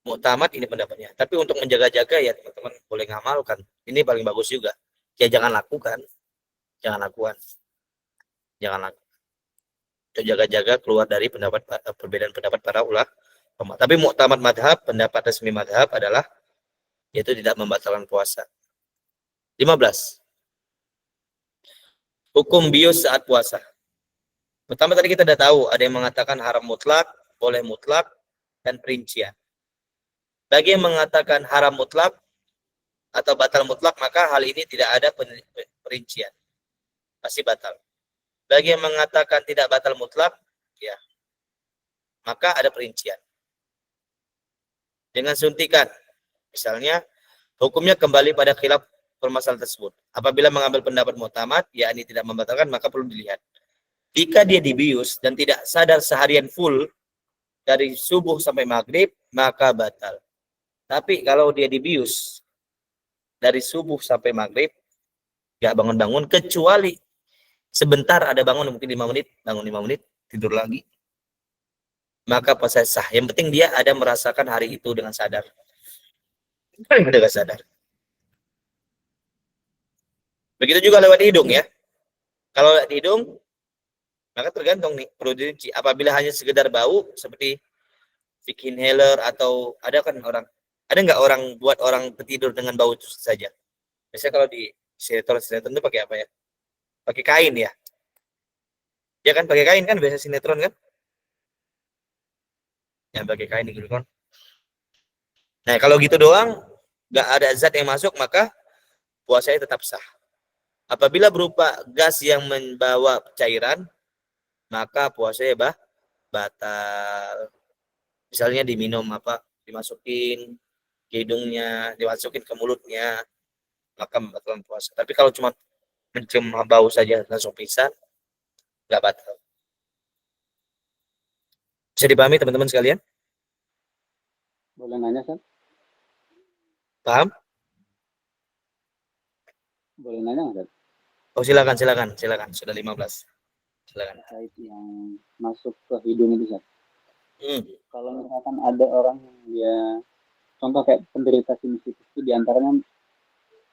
Muktamad ini pendapatnya. Tapi untuk menjaga-jaga ya teman-teman boleh ngamalkan. Ini paling bagus juga. Ya jangan lakukan. Jangan lakukan. Jangan lakukan. Jaga-jaga keluar dari perbedaan pendapat para ulama. Tapi muktamad madhab, pendapat resmi madhab adalah yaitu tidak membatalkan puasa. 15. Hukum bius saat puasa. Pertama tadi kita sudah tahu ada yang mengatakan haram mutlak, boleh mutlak, dan perincian. Bagi yang mengatakan haram mutlak atau batal mutlak, maka hal ini tidak ada perincian. Pasti batal. Bagi yang mengatakan tidak batal mutlak, ya, maka ada perincian. Dengan suntikan, misalnya, hukumnya kembali pada khilaf permasalahan tersebut. Apabila mengambil pendapat muktamad, yakni tidak membatalkan, maka perlu dilihat. Jika dia dibius dan tidak sadar seharian full dari subuh sampai maghrib, maka batal. Tapi kalau dia dibius dari subuh sampai maghrib, nggak bangun-bangun, kecuali sebentar ada bangun mungkin 5 menit, bangun 5 menit, tidur lagi, maka puasa sah. Yang penting dia ada merasakan hari itu dengan sadar. Dengan sadar. Begitu juga lewat hidung ya. Kalau lewat hidung, maka tergantung nih, perlu dirinci. Apabila hanya sekedar bau, seperti stick inhaler atau ada nggak orang buat orang tertidur dengan bau itu saja? Biasanya kalau di sinetron itu pakai apa ya? Pakai kain ya? Ya kan pakai kain kan biasa sinetron kan? Ya pakai kain gitu kan. Nah kalau gitu doang, nggak ada zat yang masuk, maka puasanya tetap sah. Apabila berupa gas yang membawa cairan, maka puasanya batal. Misalnya diminum dimasukin ke hidungnya, dimasukin ke mulutnya, maka membatalkan puasa. Tapi kalau cuma mencium bau saja langsung pingsan, nggak batal. Bisa dipahami teman-teman sekalian? Boleh nanya, San? Paham? Boleh nanya nggak, San? Oh silakan. Sudah 15. Silakan. Terkait yang masuk ke hidung itu, San. Kalau misalkan ada orang yang dia, contoh kayak penderita sinusitis itu, diantaranya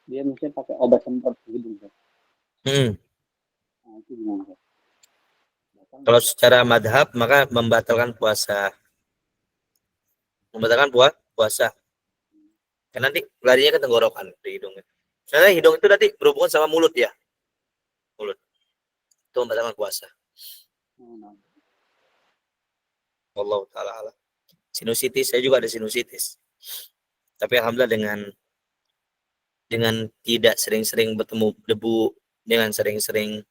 dia misalnya pakai obat semprot ke hidung, San. Nah, itu gimana, San? Kalau secara madhab, maka membatalkan puasa. Membatalkan puasa. Karena nanti larinya ke tenggorokan di hidung. Soalnya hidung itu nanti berhubungan sama mulut ya. Mulut. Itu membatalkan puasa. Allah ta'ala alam. Sinusitis, saya juga ada sinusitis. Tapi alhamdulillah dengan tidak sering-sering bertemu debu, dengan sering-sering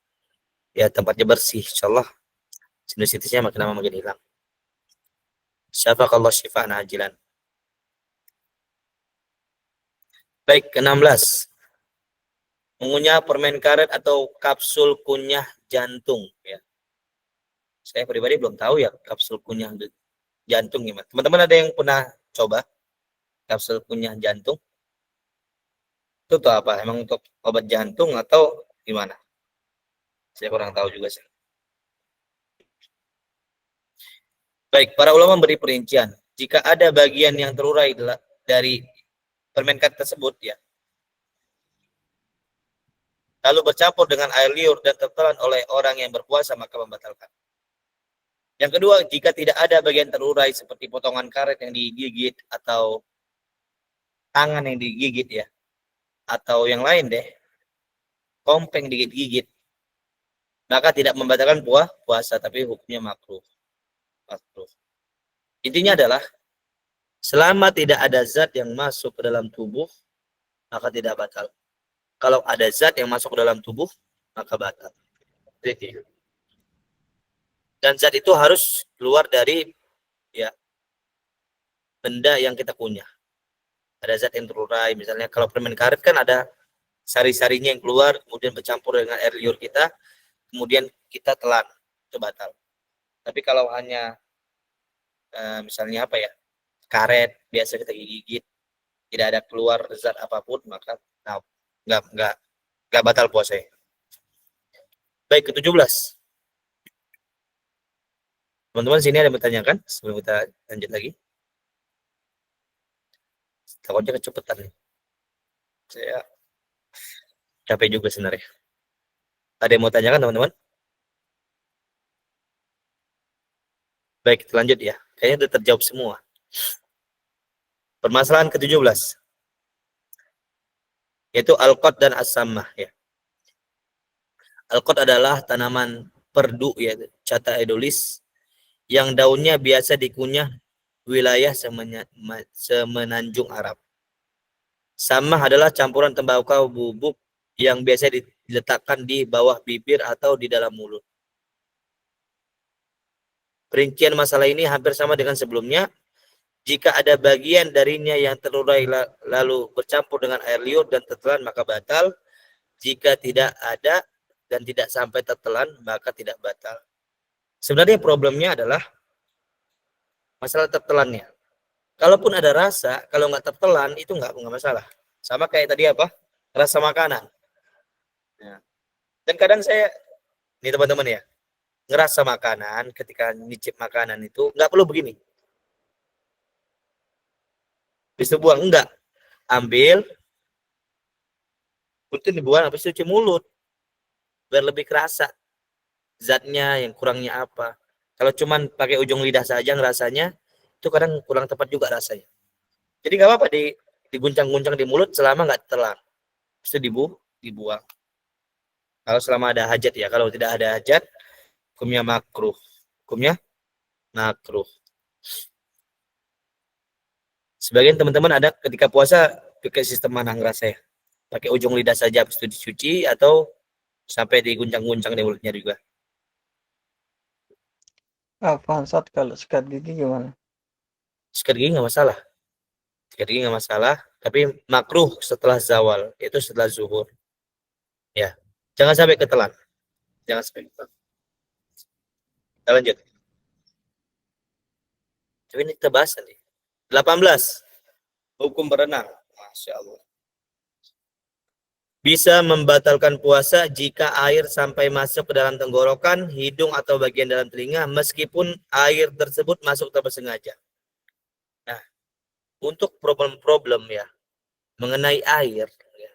ya tempatnya bersih, insyaallah sinusitisnya makin lama makin hilang. Syafaqallah syifaan ajilan. Baik, ke-16. Mengunyah permen karet atau kapsul kunyah jantung ya. Saya pribadi belum tahu ya kapsul kunyah jantung gimana. Teman-teman ada yang pernah coba kapsul kunyah jantung? Itu tuh apa? Emang untuk obat jantung atau gimana? Saya kurang tahu juga sih. Baik, para ulama memberi perincian. Jika ada bagian yang terurai dari permen karet tersebut ya, lalu bercampur dengan air liur dan tertelan oleh orang yang berpuasa, maka membatalkan. Yang kedua, jika tidak ada bagian terurai seperti potongan karet yang digigit atau tangan yang digigit ya, atau yang lain deh, kompeng digigit, maka tidak membatalkan puasa, tapi hukumnya makruh. Intinya adalah selama tidak ada zat yang masuk ke dalam tubuh, maka tidak batal. Kalau ada zat yang masuk ke dalam tubuh, maka batal. Jadi, dan zat itu harus keluar dari ya benda yang kita kunyah. Ada zat yang terurai, misalnya kalau permen karet kan ada sari-sarinya yang keluar, kemudian bercampur dengan air liur kita, kemudian kita telan, itu batal. Tapi kalau hanya misalnya karet biasa kita gigit, tidak ada keluar zat apapun, maka nggak batal puasa. Baik, ke-17. Teman-teman sini ada yang bertanyakan sebelum kita lanjut lagi? Takutnya kecepatan nih. Saya capek juga sebenarnya. Ada yang mau tanyakan teman-teman? Baik, kita lanjut ya. Kayaknya udah terjawab semua. Permasalahan ke-17. Yaitu alqad dan as-sammah ya. Alqad adalah tanaman perdu ya, Chata edulis, yang daunnya biasa dikunyah wilayah semenanjung Arab. Sammah adalah campuran tembakau bubuk yang biasa diletakkan di bawah bibir atau di dalam mulut. Perincian masalah ini hampir sama dengan sebelumnya. Jika ada bagian darinya yang terurai lalu bercampur dengan air liur dan tertelan maka batal. Jika tidak ada dan tidak sampai tertelan maka tidak batal. Sebenarnya problemnya adalah masalah tertelannya. Kalaupun ada rasa, kalau nggak tertelan itu nggak masalah. Sama kayak tadi apa? Rasa makanan. Ya. Dan kadang saya, nih teman-teman ya, ngerasa makanan ketika nyicip makanan itu nggak perlu begini. Bisa buang, enggak. Ambil, itu dibuang, habis itu cuci mulut. Biar lebih kerasa zatnya, yang kurangnya apa. Kalau cuman pakai ujung lidah saja ngerasanya, itu kadang kurang tepat juga rasanya. Jadi nggak apa-apa diguncang-guncang di mulut selama nggak telan. Itu dibuang. Kalau selama ada hajat ya. Kalau tidak ada hajat, hukumnya makruh. Hukumnya makruh. Sebagian teman-teman ada ketika puasa pakai sistem mana ngerasa ya. Pakai ujung lidah saja habis itu dicuci atau sampai diguncang-guncang di mulutnya juga. Apa Ustaz, kalau sikat gigi gimana? Sikat gigi nggak masalah. Sikat gigi nggak masalah, tapi makruh setelah zawal, itu setelah zuhur. Ya, jangan sampai ketelan. Jangan sampai ketelan. Kita lanjut. Tapi ini kita bahas nih. 18. Hukum berenang. Masya Allah. Bisa membatalkan puasa jika air sampai masuk ke dalam tenggorokan, hidung atau bagian dalam telinga meskipun air tersebut masuk tanpa sengaja. Nah, untuk problem-problem ya mengenai air ya,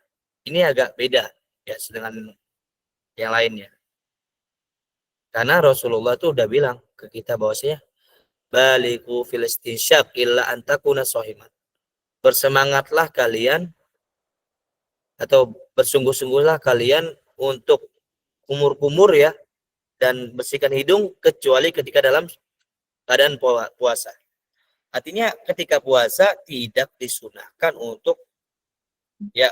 ini agak beda ya dengan yang lainnya. Karena Rasulullah tuh udah bilang ke kita bahwasanya baliku fil istinsyaq illa an takuna shahiman. Bersemangatlah kalian atau bersungguh-sungguhlah kalian untuk kumur-kumur ya dan bersihkan hidung kecuali ketika dalam keadaan puasa. Artinya ketika puasa tidak disunahkan untuk ya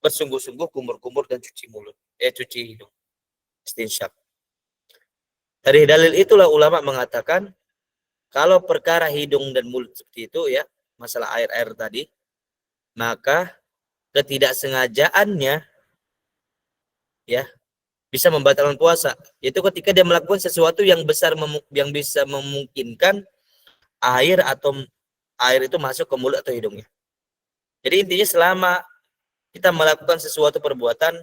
bersungguh-sungguh kumur-kumur dan cuci mulut, cuci hidung. Istinsyaq. Dari dalil itulah ulama mengatakan kalau perkara hidung dan mulut seperti itu ya, masalah air-air tadi, maka ketidaksengajaannya ya bisa membatalkan puasa. Yaitu ketika dia melakukan sesuatu yang besar yang bisa memungkinkan air itu masuk ke mulut atau hidungnya. Jadi intinya selama kita melakukan sesuatu perbuatan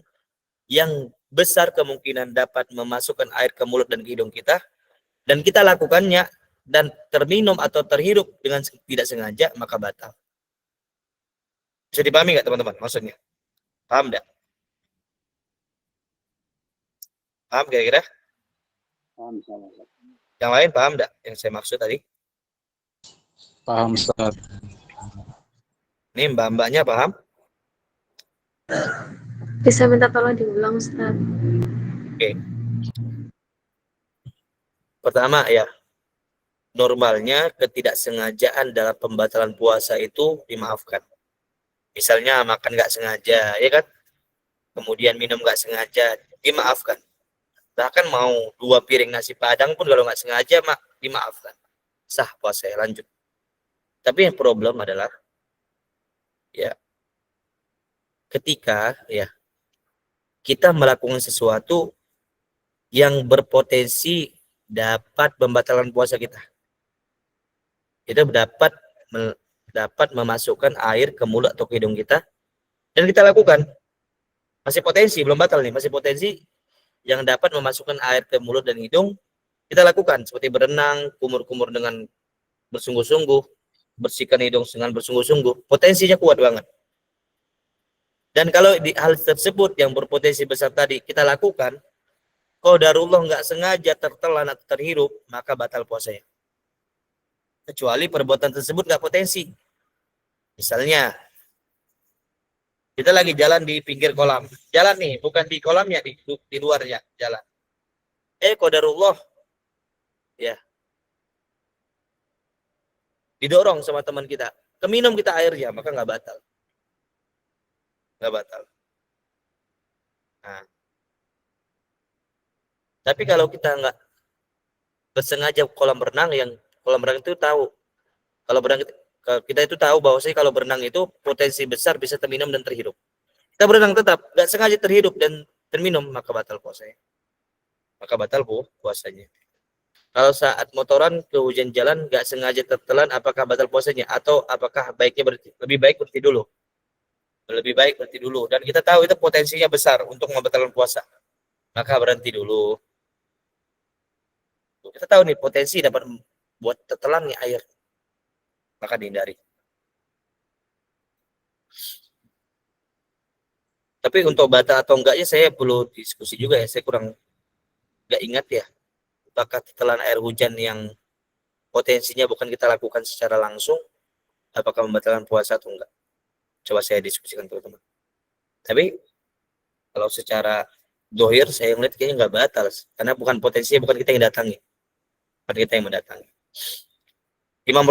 yang besar kemungkinan dapat memasukkan air ke mulut dan ke hidung kita, dan kita lakukannya dan terminum atau terhirup dengan tidak sengaja, maka batal. Bisa dipahami nggak teman-teman maksudnya? Paham nggak? Paham kira-kira? Paham, salah. Yang lain paham nggak yang saya maksud tadi? Paham Ustaz. Ini mbak-mbaknya paham? Bisa minta tolong diulang, Ustaz. Oke. Pertama ya, normalnya ketidaksengajaan dalam pembatalan puasa itu dimaafkan. Misalnya makan nggak sengaja, ya kan? Kemudian minum nggak sengaja, dimaafkan. Bahkan mau 2 piring nasi padang pun kalau nggak sengaja, dimaafkan. Sah puasa, lanjut. Tapi yang problem adalah, ya, ketika ya kita melakukan sesuatu yang berpotensi dapat membatalkan puasa kita. Kita dapat memasukkan air ke mulut atau ke hidung kita, dan kita lakukan. Masih potensi, belum batal nih, masih potensi yang dapat memasukkan air ke mulut dan hidung, kita lakukan. Seperti berenang, kumur-kumur dengan bersungguh-sungguh, bersihkan hidung dengan bersungguh-sungguh, potensinya kuat banget. Dan kalau di hal tersebut yang berpotensi besar tadi kita lakukan, qadarullah nggak sengaja tertelan atau terhirup, maka batal puasanya. Kecuali perbuatan tersebut nggak potensi. Misalnya, kita lagi jalan di pinggir kolam. Jalan nih, bukan di kolamnya, di luarnya jalan. Qadarullah, ya, didorong sama teman kita. Keminum kita airnya, maka nggak batal. Nggak batal. Nah, tapi kalau kita nggak bersengaja kolam renang itu tahu, kalau berenang kita itu tahu bahwa kalau berenang itu potensi besar bisa terminum dan terhirup. Kita berenang tetap nggak sengaja terhirup dan terminum, maka batal puasanya. Maka batal puasanya. Kalau saat motoran ke hujan jalan nggak sengaja tertelan, apakah batal puasanya atau apakah lebih baik berhenti dulu? Lebih baik berhenti dulu. Dan kita tahu itu potensinya besar untuk membatalkan puasa, maka berhenti dulu. Kita tahu nih potensi dapat buat tertelan nih air, maka dihindari. Tapi untuk batal atau enggaknya saya perlu diskusi juga ya. Saya kurang nggak ingat ya. Apakah tertelan air hujan yang potensinya bukan kita lakukan secara langsung, apakah membatalkan puasa atau enggak? Coba saya diskusikan teman-teman. Tapi kalau secara dohir saya melihat kayaknya nggak batal, karena bukan potensinya, bukan kita yang datangi, bukan kita yang mendatangi. Imam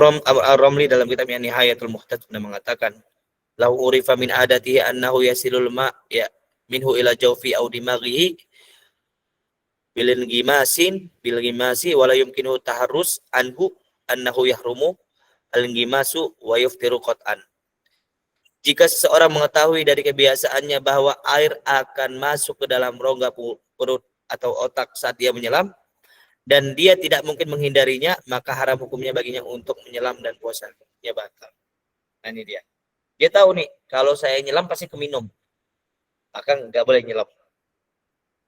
Romli dalam kitabnya Nihayatul Muhtad pernah mengatakan, lau urifa min adatihi annahu yasilul ma ya minhu ila jawfi au dimaghihi bil gimasi wala yumkinu taharrus anhu annahu yahrumu al gimasu wa yuftiru qat'an. Jika seseorang mengetahui dari kebiasaannya bahwa air akan masuk ke dalam rongga perut atau otak saat dia menyelam, dan dia tidak mungkin menghindarinya, maka haram hukumnya baginya untuk menyelam dan puasanya batal. Nah ini dia. Dia tahu nih, kalau saya nyelam pasti keminum, maka nggak boleh nyelam.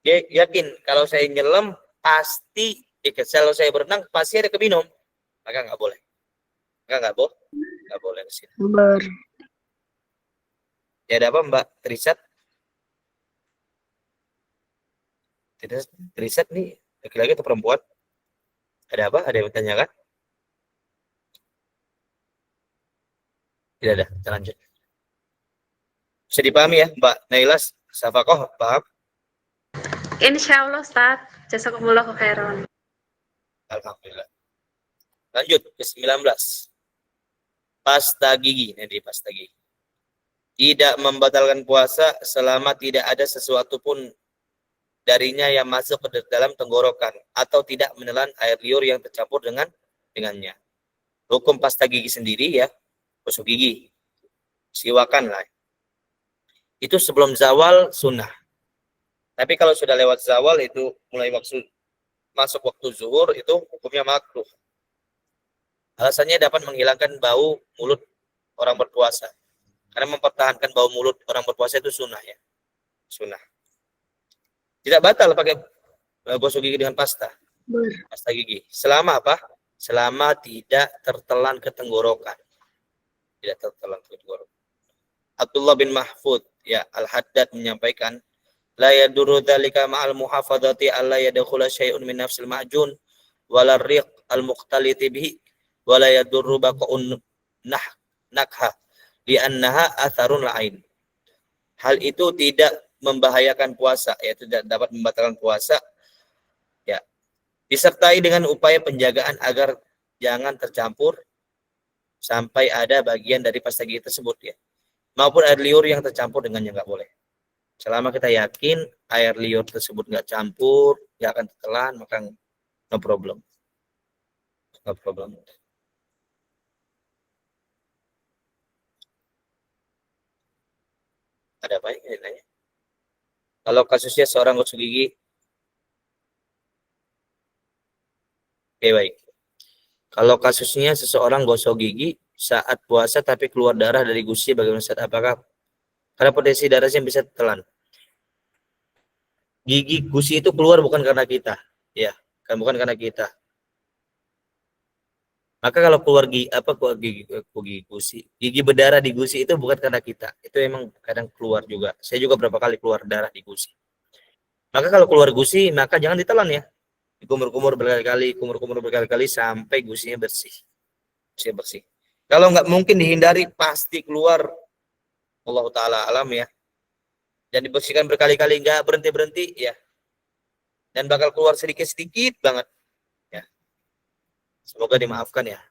Dia yakin kalau saya nyelam pasti, kalau saya berenang pasti ada keminum, maka nggak boleh. Maka nggak boleh ke sini. Ya ada apa Mbak Trisat? Trisat nih laki-laki atau perempuan? Ada apa? Ada yang bertanyakan? Tidak ada. Kita lanjut. Bisa dipahami ya Mbak Nailas? Safakoh, paham? Insya Allah, Ustaz. Jazakumullah khairan. Alhamdulillah. Lanjut ke 19. Pasta gigi. Ini pasta gigi. Tidak membatalkan puasa selama tidak ada sesuatu pun darinya yang masuk ke dalam tenggorokan atau tidak menelan air liur yang tercampur dengannya. Hukum pasta gigi sendiri ya, gosok gigi, siwakan lah. Itu sebelum zawal sunnah. Tapi kalau sudah lewat zawal itu mulai masuk waktu zuhur itu hukumnya makruh. Alasannya dapat menghilangkan bau mulut orang berpuasa. Karena mempertahankan bau mulut orang berpuasa itu sunnah ya. Sunnah. Tidak batal pakai gosok gigi dengan pasta. Pasta gigi. Selama apa? Selama tidak tertelan ke tenggorokan. Tidak tertelan ke tenggorokan. Abdullah bin Mahfud ya Al-Haddad menyampaikan, la yadurru dzalika ma'al muhafadzati alla yadkhula syai'un min nafsil ma'jun wala riq al-muqtaliti bihi wala yadurru baqa'un nakha li'annaha atharun lain. Hal itu tidak membahayakan puasa, yaitu tidak dapat membatalkan puasa, ya, disertai dengan upaya penjagaan agar jangan tercampur sampai ada bagian dari pasta gigi tersebut ya, maupun air liur yang tercampur dengannya nggak boleh. Selama kita yakin air liur tersebut nggak campur, nggak akan tertelan, maka no problem. No problem. Ada apa ini nanya? Kalau kasusnya seorang gosok gigi, oke baik. Kalau kasusnya seseorang gosok gigi saat puasa tapi keluar darah dari gusi, bagaimana Ustaz? Apakah karena potensi darahnya bisa telan? Gigi gusi itu keluar bukan karena kita, ya, kan bukan karena kita. Maka kalau keluar gigi berdarah di gusi itu bukan karena kita, itu emang kadang keluar juga. Saya juga berapa kali keluar darah di gusi. Maka kalau keluar gusi, maka jangan ditelan ya. Kumur-kumur berkali-kali sampai gusinya bersih. Bersih. Kalau nggak mungkin dihindari, pasti keluar. Allah Ta'ala alam ya. Dan dibersihkan berkali-kali, nggak berhenti-berhenti ya. Dan bakal keluar sedikit-sedikit banget. Ya. Semoga dimaafkan ya.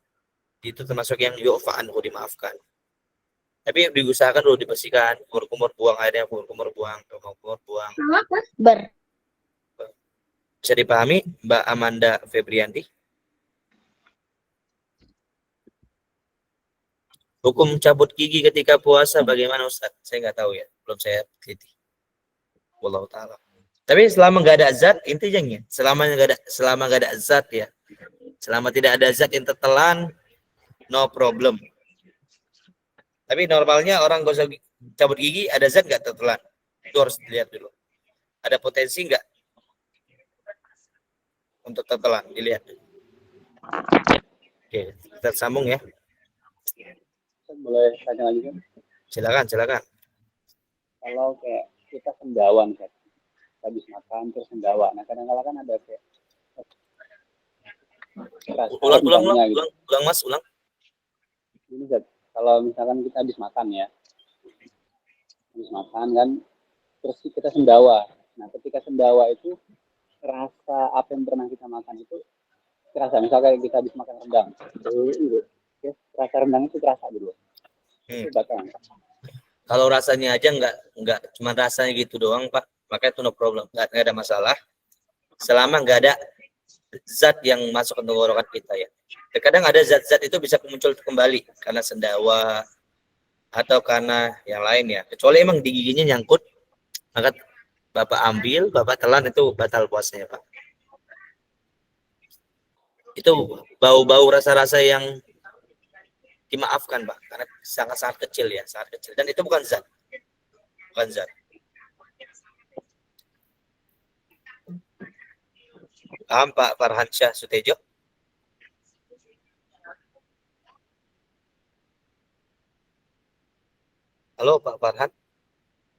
Itu termasuk yang yu'fa anhu, dimaafkan. Tapi diusahakan dulu dibersihkan. Kumur-kumur buang airnya, kumur-kumur buang. Bisa dipahami Mbak Amanda Febrianti? Hukum cabut gigi ketika puasa bagaimana Ustaz? Saya nggak tahu ya, belum saya teliti. Wallahu ta'ala. Tapi selama nggak ada zat, intinya selama nggak ada zat ya, selama tidak ada zat yang tertelan, no problem. Tapi normalnya orang gosok cabut gigi ada zat nggak tertelan? Itu harus dilihat dulu. Ada potensi nggak untuk tertelan? Dilihat. Oke, kita sambung ya. Boleh tanya lagi kan? Silakan. Kalau kayak kita sendawa nih, habis makan terus sendawa. Nah kadang-kadang kan ada kayak ulang Mas. Ini Zat, kalau misalkan kita habis makan kan, terus kita sendawa. Nah ketika sendawa itu rasa apa yang pernah kita makan itu terasa. Misalkan kita habis makan rendang, rasa rendang itu terasa dulu. Itu bakal. Kalau rasanya aja nggak cuma rasanya gitu doang Pak, maka itu no problem, nggak ada masalah. Selama nggak ada zat yang masuk ke tenggorokan kita ya. Terkadang ada zat-zat itu bisa muncul kembali karena sendawa atau karena yang lain ya. Kecuali emang di giginya nyangkut, maka Bapak ambil, Bapak telan, itu batal puasanya Pak. Itu bau-bau rasa-rasa yang dimaafkan Pak, karena sangat-sangat kecil ya, sangat kecil. Dan itu bukan zat. Paham Pak Farhansyah Sutejo? Halo Pak Farhan,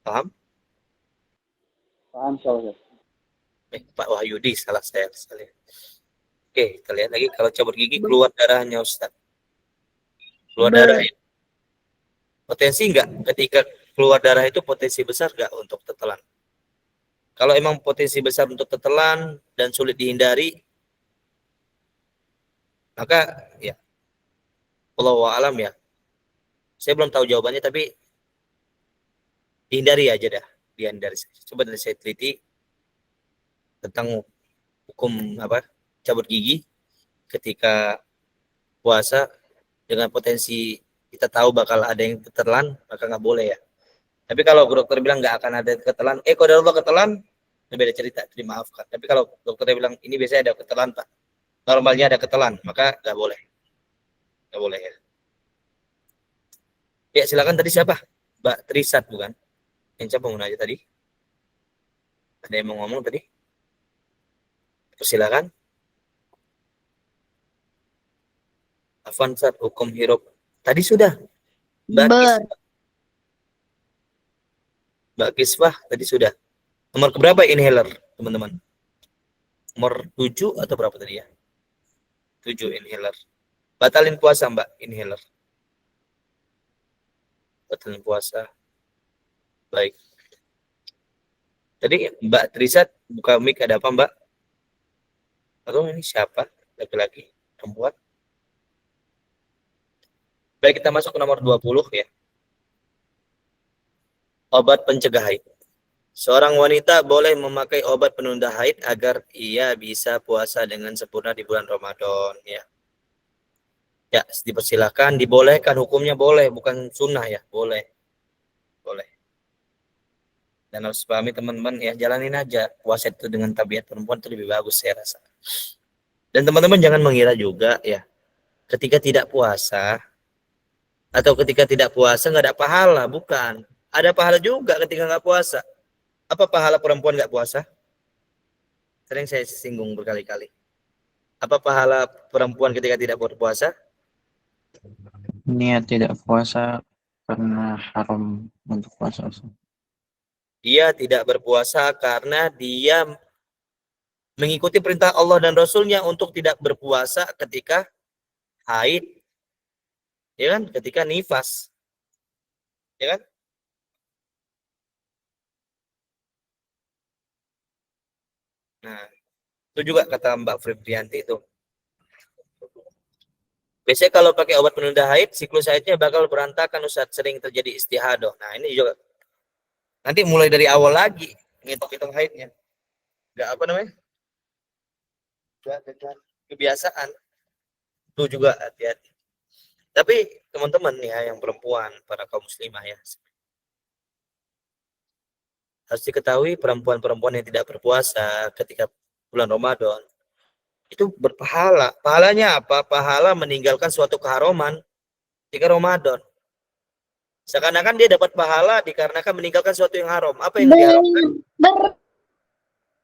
paham? Paham soalnya. Pak Wahyudi, salah saya sekali. Oke, kita lihat lagi kalau cabut gigi keluar darahnya Ustaz. Keluar darah itu potensi enggak? Ketika keluar darah itu potensi besar enggak untuk tetelan? Kalau emang potensi besar untuk tetelan dan sulit dihindari, maka ya wallahu a'lam ya. Saya belum tahu jawabannya, tapi dihindari aja dah, dihindari. Coba dari saya teliti tentang hukum cabut gigi ketika puasa dengan potensi kita tahu bakal ada yang ketelan, maka nggak boleh ya. Tapi kalau dokter bilang nggak akan ada ketelan, kalau ada ketelan, itu beda cerita, dimaafkan. Tapi kalau dokternya bilang ini biasanya ada ketelan Pak, normalnya ada ketelan, maka nggak boleh ya. Ya silakan, tadi siapa? Mbak Trisat bukan? Yang siapa mau nanya tadi? Ada yang mau ngomong tadi? Silakan. Afwan Ustaz, hukum hirup. Tadi sudah. Mbak Kiswah tadi sudah. Nomor keberapa inhaler, teman-teman? Nomor 7 atau berapa tadi ya? 7 inhaler. Batalin puasa Mbak, inhaler. Batalin puasa. Baik. Tadi Mbak Trisat buka mic, ada apa Mbak? Atau ini siapa? Laki-laki? Perempuan? Baik, kita masuk ke nomor 20 ya. Obat pencegah haid. Seorang wanita boleh memakai obat penunda haid agar ia bisa puasa dengan sempurna di bulan Ramadan ya. Ya, dipersilakan, dibolehkan, hukumnya boleh, bukan sunnah ya, boleh. Dan harus pahami teman-teman ya, jalanin aja puasa itu dengan tabiat perempuan itu lebih bagus saya rasa. Dan teman-teman jangan mengira juga ya, ketika tidak puasa atau ketika tidak puasa nggak ada pahala, bukan. Ada pahala juga ketika nggak puasa. Apa pahala perempuan nggak puasa? Sering saya singgung berkali-kali. Apa pahala perempuan ketika tidak berpuasa? Niat tidak puasa karena haram untuk puasa. Dia tidak berpuasa karena dia mengikuti perintah Allah dan Rasulnya untuk tidak berpuasa ketika haid, ya kan? Ketika nifas, ya kan? Nah, itu juga kata Mbak Febrianti itu. Biasanya kalau pakai obat penunda haid, siklus haidnya bakal berantakan, Ustaz. Sering terjadi istihadah. Nah, ini juga nanti mulai dari awal lagi ngitung-ngitung haidnya. Enggak apa namanya? Enggak kebiasaan. Itu juga hati-hati. Tapi teman-teman ya yang perempuan, para kaum muslimah ya. Harus diketahui perempuan-perempuan yang tidak berpuasa ketika bulan Ramadan itu berpahala. Pahalanya apa? Pahala meninggalkan suatu keharuman ketika Ramadan. Seakan-akan dia dapat pahala dikarenakan meninggalkan suatu yang haram. Apa yang diharamkan?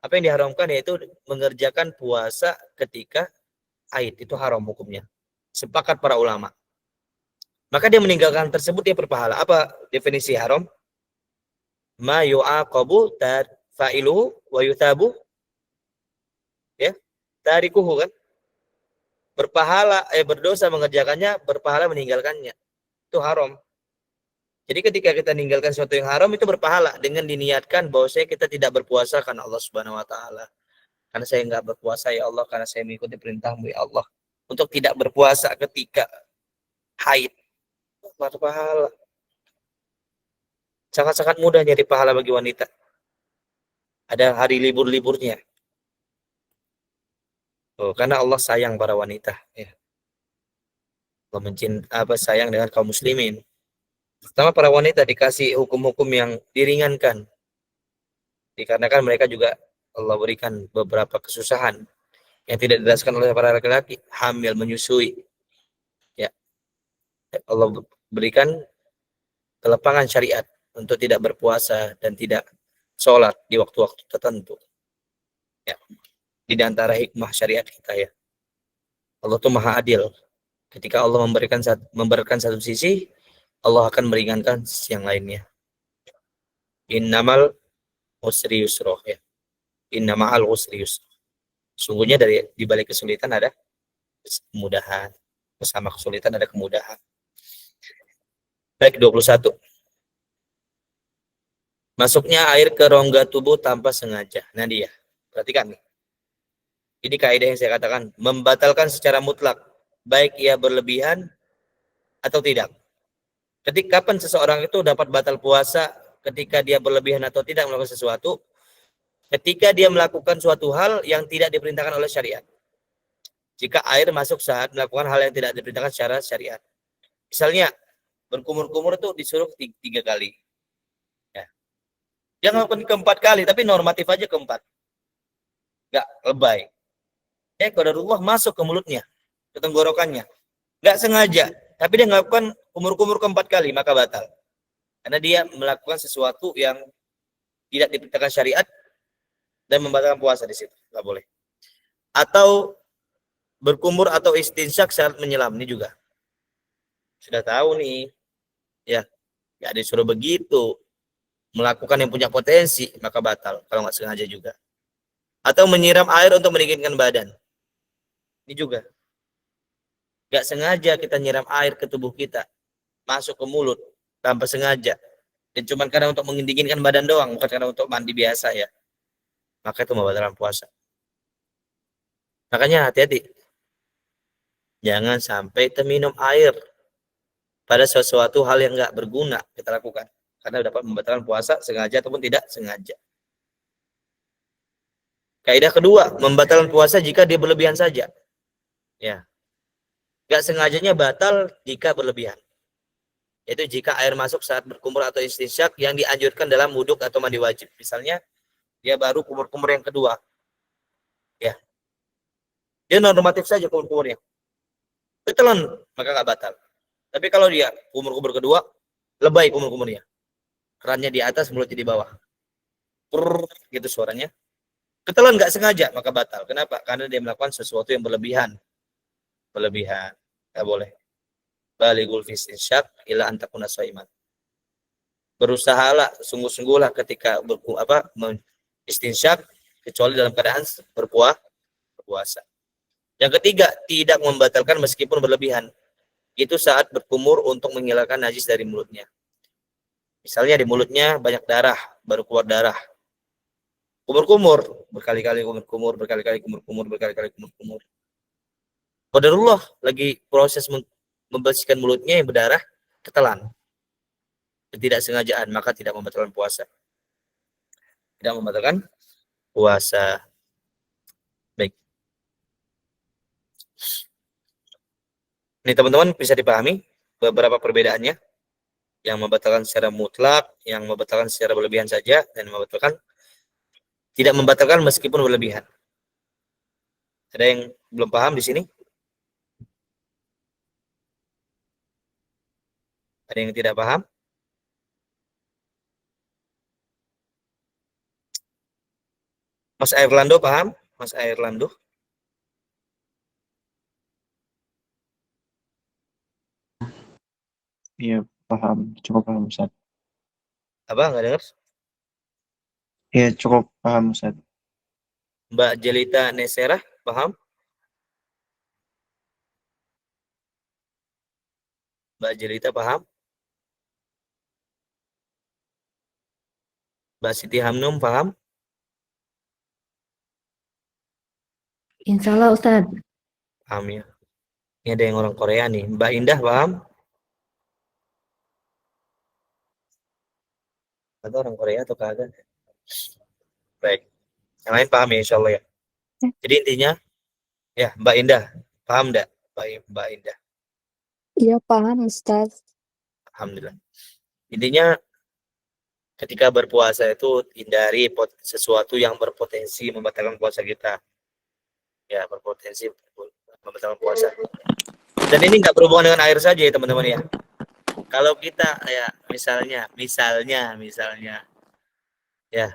Apa yang diharamkan yaitu mengerjakan puasa ketika haid. Itu haram hukumnya. Sepakat para ulama. Maka dia meninggalkan tersebut dia berpahala. Apa definisi haram? Ma yu'aqabu fa'iluhu wa yuthabu ya tarikuhu kan, berpahala berdosa mengerjakannya, berpahala meninggalkannya, itu haram. Jadi ketika kita meninggalkan sesuatu yang haram itu berpahala dengan diniatkan bahwa kita tidak berpuasa karena Allah Subhanahu wa taala, karena saya enggak berpuasa ya Allah, karena saya mengikuti perintah-Mu ya Allah untuk tidak berpuasa ketika haid, berpahala. Sangat-sangat mudah nyari pahala bagi wanita. Ada hari libur-liburnya. Oh, karena Allah sayang para wanita. Ya. Allah sayang dengan kaum muslimin. Pertama para wanita dikasih hukum-hukum yang diringankan. Dikarenakan mereka juga Allah berikan beberapa kesusahan yang tidak dirasakan oleh para laki-laki, hamil, menyusui. Ya. Allah berikan kelapangan syariat untuk tidak berpuasa dan tidak sholat di waktu-waktu tertentu. Ya. Di antara hikmah syariat kita ya. Allah itu maha adil. Ketika Allah memberikan satu sisi, Allah akan meringankan sisi yang lainnya. Innamal usri yusra ya. Innama'al usri yusra. Sungguhnya di balik kesulitan ada kemudahan. Bersama kesulitan ada kemudahan. Baik 21. Masuknya air ke rongga tubuh tanpa sengaja. Nah dia, perhatikan nih. Ini kaidah yang saya katakan, membatalkan secara mutlak, baik ia berlebihan atau tidak. Kapan seseorang itu dapat batal puasa ketika dia berlebihan atau tidak melakukan sesuatu? Ketika dia melakukan suatu hal yang tidak diperintahkan oleh syariat. Jika air masuk saat melakukan hal yang tidak diperintahkan secara syariat. Misalnya, berkumur-kumur itu disuruh 3 kali. Ya. Dia melakukan keempat kali, tapi normatif aja keempat. Enggak lebay. Qadarullah masuk ke mulutnya, ke tenggorokannya. Enggak sengaja, tapi dia melakukan kumur-kumur keempat kali, maka batal. Karena dia melakukan sesuatu yang tidak diperintahkan syariat dan membatalkan puasa di situ. Enggak boleh. Atau berkumur atau istinsyak saat menyelam, ini juga. Sudah tahu nih. Ya, enggak disuruh begitu. Melakukan yang punya potensi, maka batal kalau enggak sengaja juga. Atau menyiram air untuk mendinginkan badan. Ini juga. Enggak sengaja kita nyiram air ke tubuh kita, masuk ke mulut tanpa sengaja. Dan cuma karena untuk mendinginkan badan doang, bukan karena untuk mandi biasa ya. Maka itu membatalkan puasa. Makanya hati-hati. Jangan sampai terminum air pada sesuatu hal yang enggak berguna kita lakukan. Karena dapat membatalkan puasa sengaja ataupun tidak sengaja. Kaidah kedua, membatalkan puasa jika dia berlebihan saja. Ya. Enggak sengajanya batal jika berlebihan. Yaitu jika air masuk saat berkumur atau istinsyak yang dianjurkan dalam wuduk atau mandi wajib. Misalnya, dia baru kumur-kumur yang kedua. Ya. Dia normatif saja kumur-kumurnya. Ketelan, maka enggak batal. Tapi kalau dia kumur-kumur kedua, lebay kumur-kumurnya. Kerannya di atas, mulutnya di bawah. Prrr, gitu suaranya. Ketelan nggak sengaja, maka batal. Kenapa? Karena dia melakukan sesuatu yang berlebihan. Berlebihan. Nggak boleh. balighul fistinsyak ila an takuna shaiman. Berusahalah, sungguh-sungguhlah ketika istinsyak kecuali dalam keadaan berpuasa. Yang ketiga, tidak membatalkan meskipun berlebihan. Itu saat berkumur untuk menghilangkan najis dari mulutnya. Misalnya di mulutnya banyak darah, baru keluar darah. Kumur-kumur, berkali-kali kumur-kumur, berkali-kali kumur-kumur, berkali-kali kumur-kumur. Qadarullah lagi proses membersihkan mulutnya yang berdarah, ketelan. Ketidaksengajaan, maka tidak membatalkan puasa. Tidak membatalkan puasa. Baik. Ini teman-teman bisa dipahami beberapa perbedaannya. Yang membatalkan secara mutlak, yang membatalkan secara berlebihan saja, dan tidak membatalkan meskipun berlebihan. Ada yang belum paham di sini? Ada yang tidak paham? Mas Airlando paham? Mas Airlando? Iya, paham. Cukup paham, Ustaz. Apa? Nggak dengar? Iya, cukup paham, Ustaz. Mbak Jelita Nesera, paham? Mbak Jelita paham? Mbak Siti Hamnum paham? Insya Allah Ustaz. Paham ya. Ini ada yang orang Korea nih. Mbak Indah paham? Atau orang Korea atau kagak? Baik. Yang lain paham ya insya Allah ya. Jadi intinya, ya Mbak Indah, paham enggak? Mbak Indah. Iya paham Ustaz. Alhamdulillah. Intinya ketika berpuasa itu hindari sesuatu yang berpotensi membatalkan puasa kita. Ya, berpotensi membatalkan puasa. Dan ini nggak berhubungan dengan air saja ya teman-teman ya. Kalau kita ya misalnya ya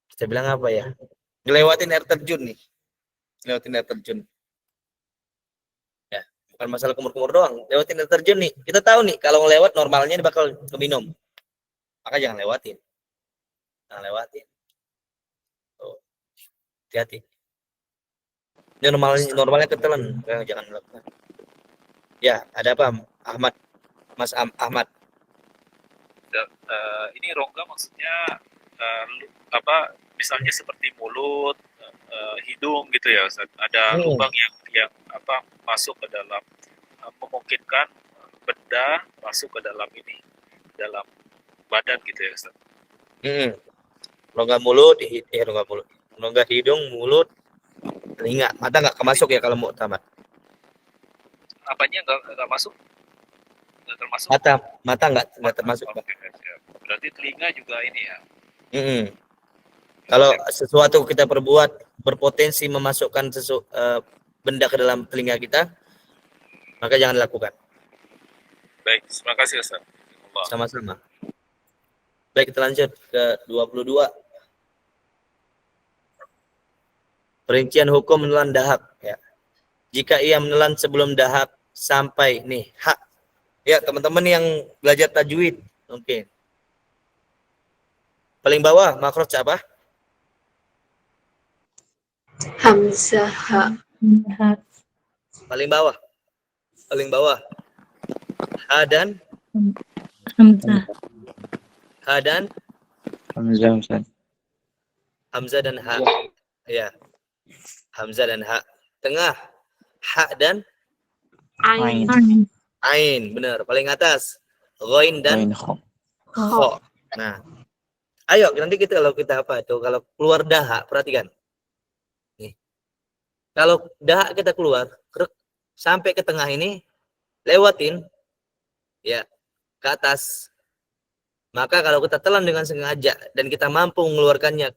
kita bilang apa ya? Ngelewatin air terjun nih. Ngelewatin air terjun. Ya, bukan masalah kumur-kumur doang. Lewatin air terjun nih. Kita tahu nih kalau ngelewat normalnya ini bakal keminum. Maka jangan lewatin. Jangan lewatin. Tuh. Hati-hati. Ini normalnya ketelan, jangan melakukan. Ya, ada apa, Ahmad? Mas Ahmad. Ini rongga maksudnya misalnya seperti mulut, hidung gitu ya Ustaz. Ada lubang yang masuk ke dalam, memungkinkan benda masuk ke dalam dalam badan gitu ya Ustaz. Rongga mulut, rongga hidung, mulut, telinga, mata nggak kemasuk ya kalau mau tamat. Apanya nggak masuk? Nggak termasuk? Mata nggak termasuk. Berarti telinga juga ini ya. Kalau sesuatu kita perbuat berpotensi memasukkan benda ke dalam telinga kita, maka jangan lakukan. Baik, terima kasih Ustaz. Sama-sama. Baik, kita lanjut ke 22. Perincian hukum menelan dahak. Ya. Jika ia menelan sebelum dahak sampai nih hak. Ya, teman-teman yang belajar tajwid, mungkin. Paling bawah makhraj apa? Hamzah. Paling bawah. Ha dan Hamzah. Ha dan Hamzah, Ustaz. Hamzah dan ha. Ya. Hamzah dan ha. Tengah ha dan Ain. ain. Benar. Paling atas ghain dan kha. Nah. Ayo nanti kalau kita kalau keluar dahak, perhatikan. Nih. Kalau dahak kita keluar sampai ke tengah ini lewatin ya ke atas. Maka kalau kita telan dengan sengaja dan kita mampu mengeluarkannya,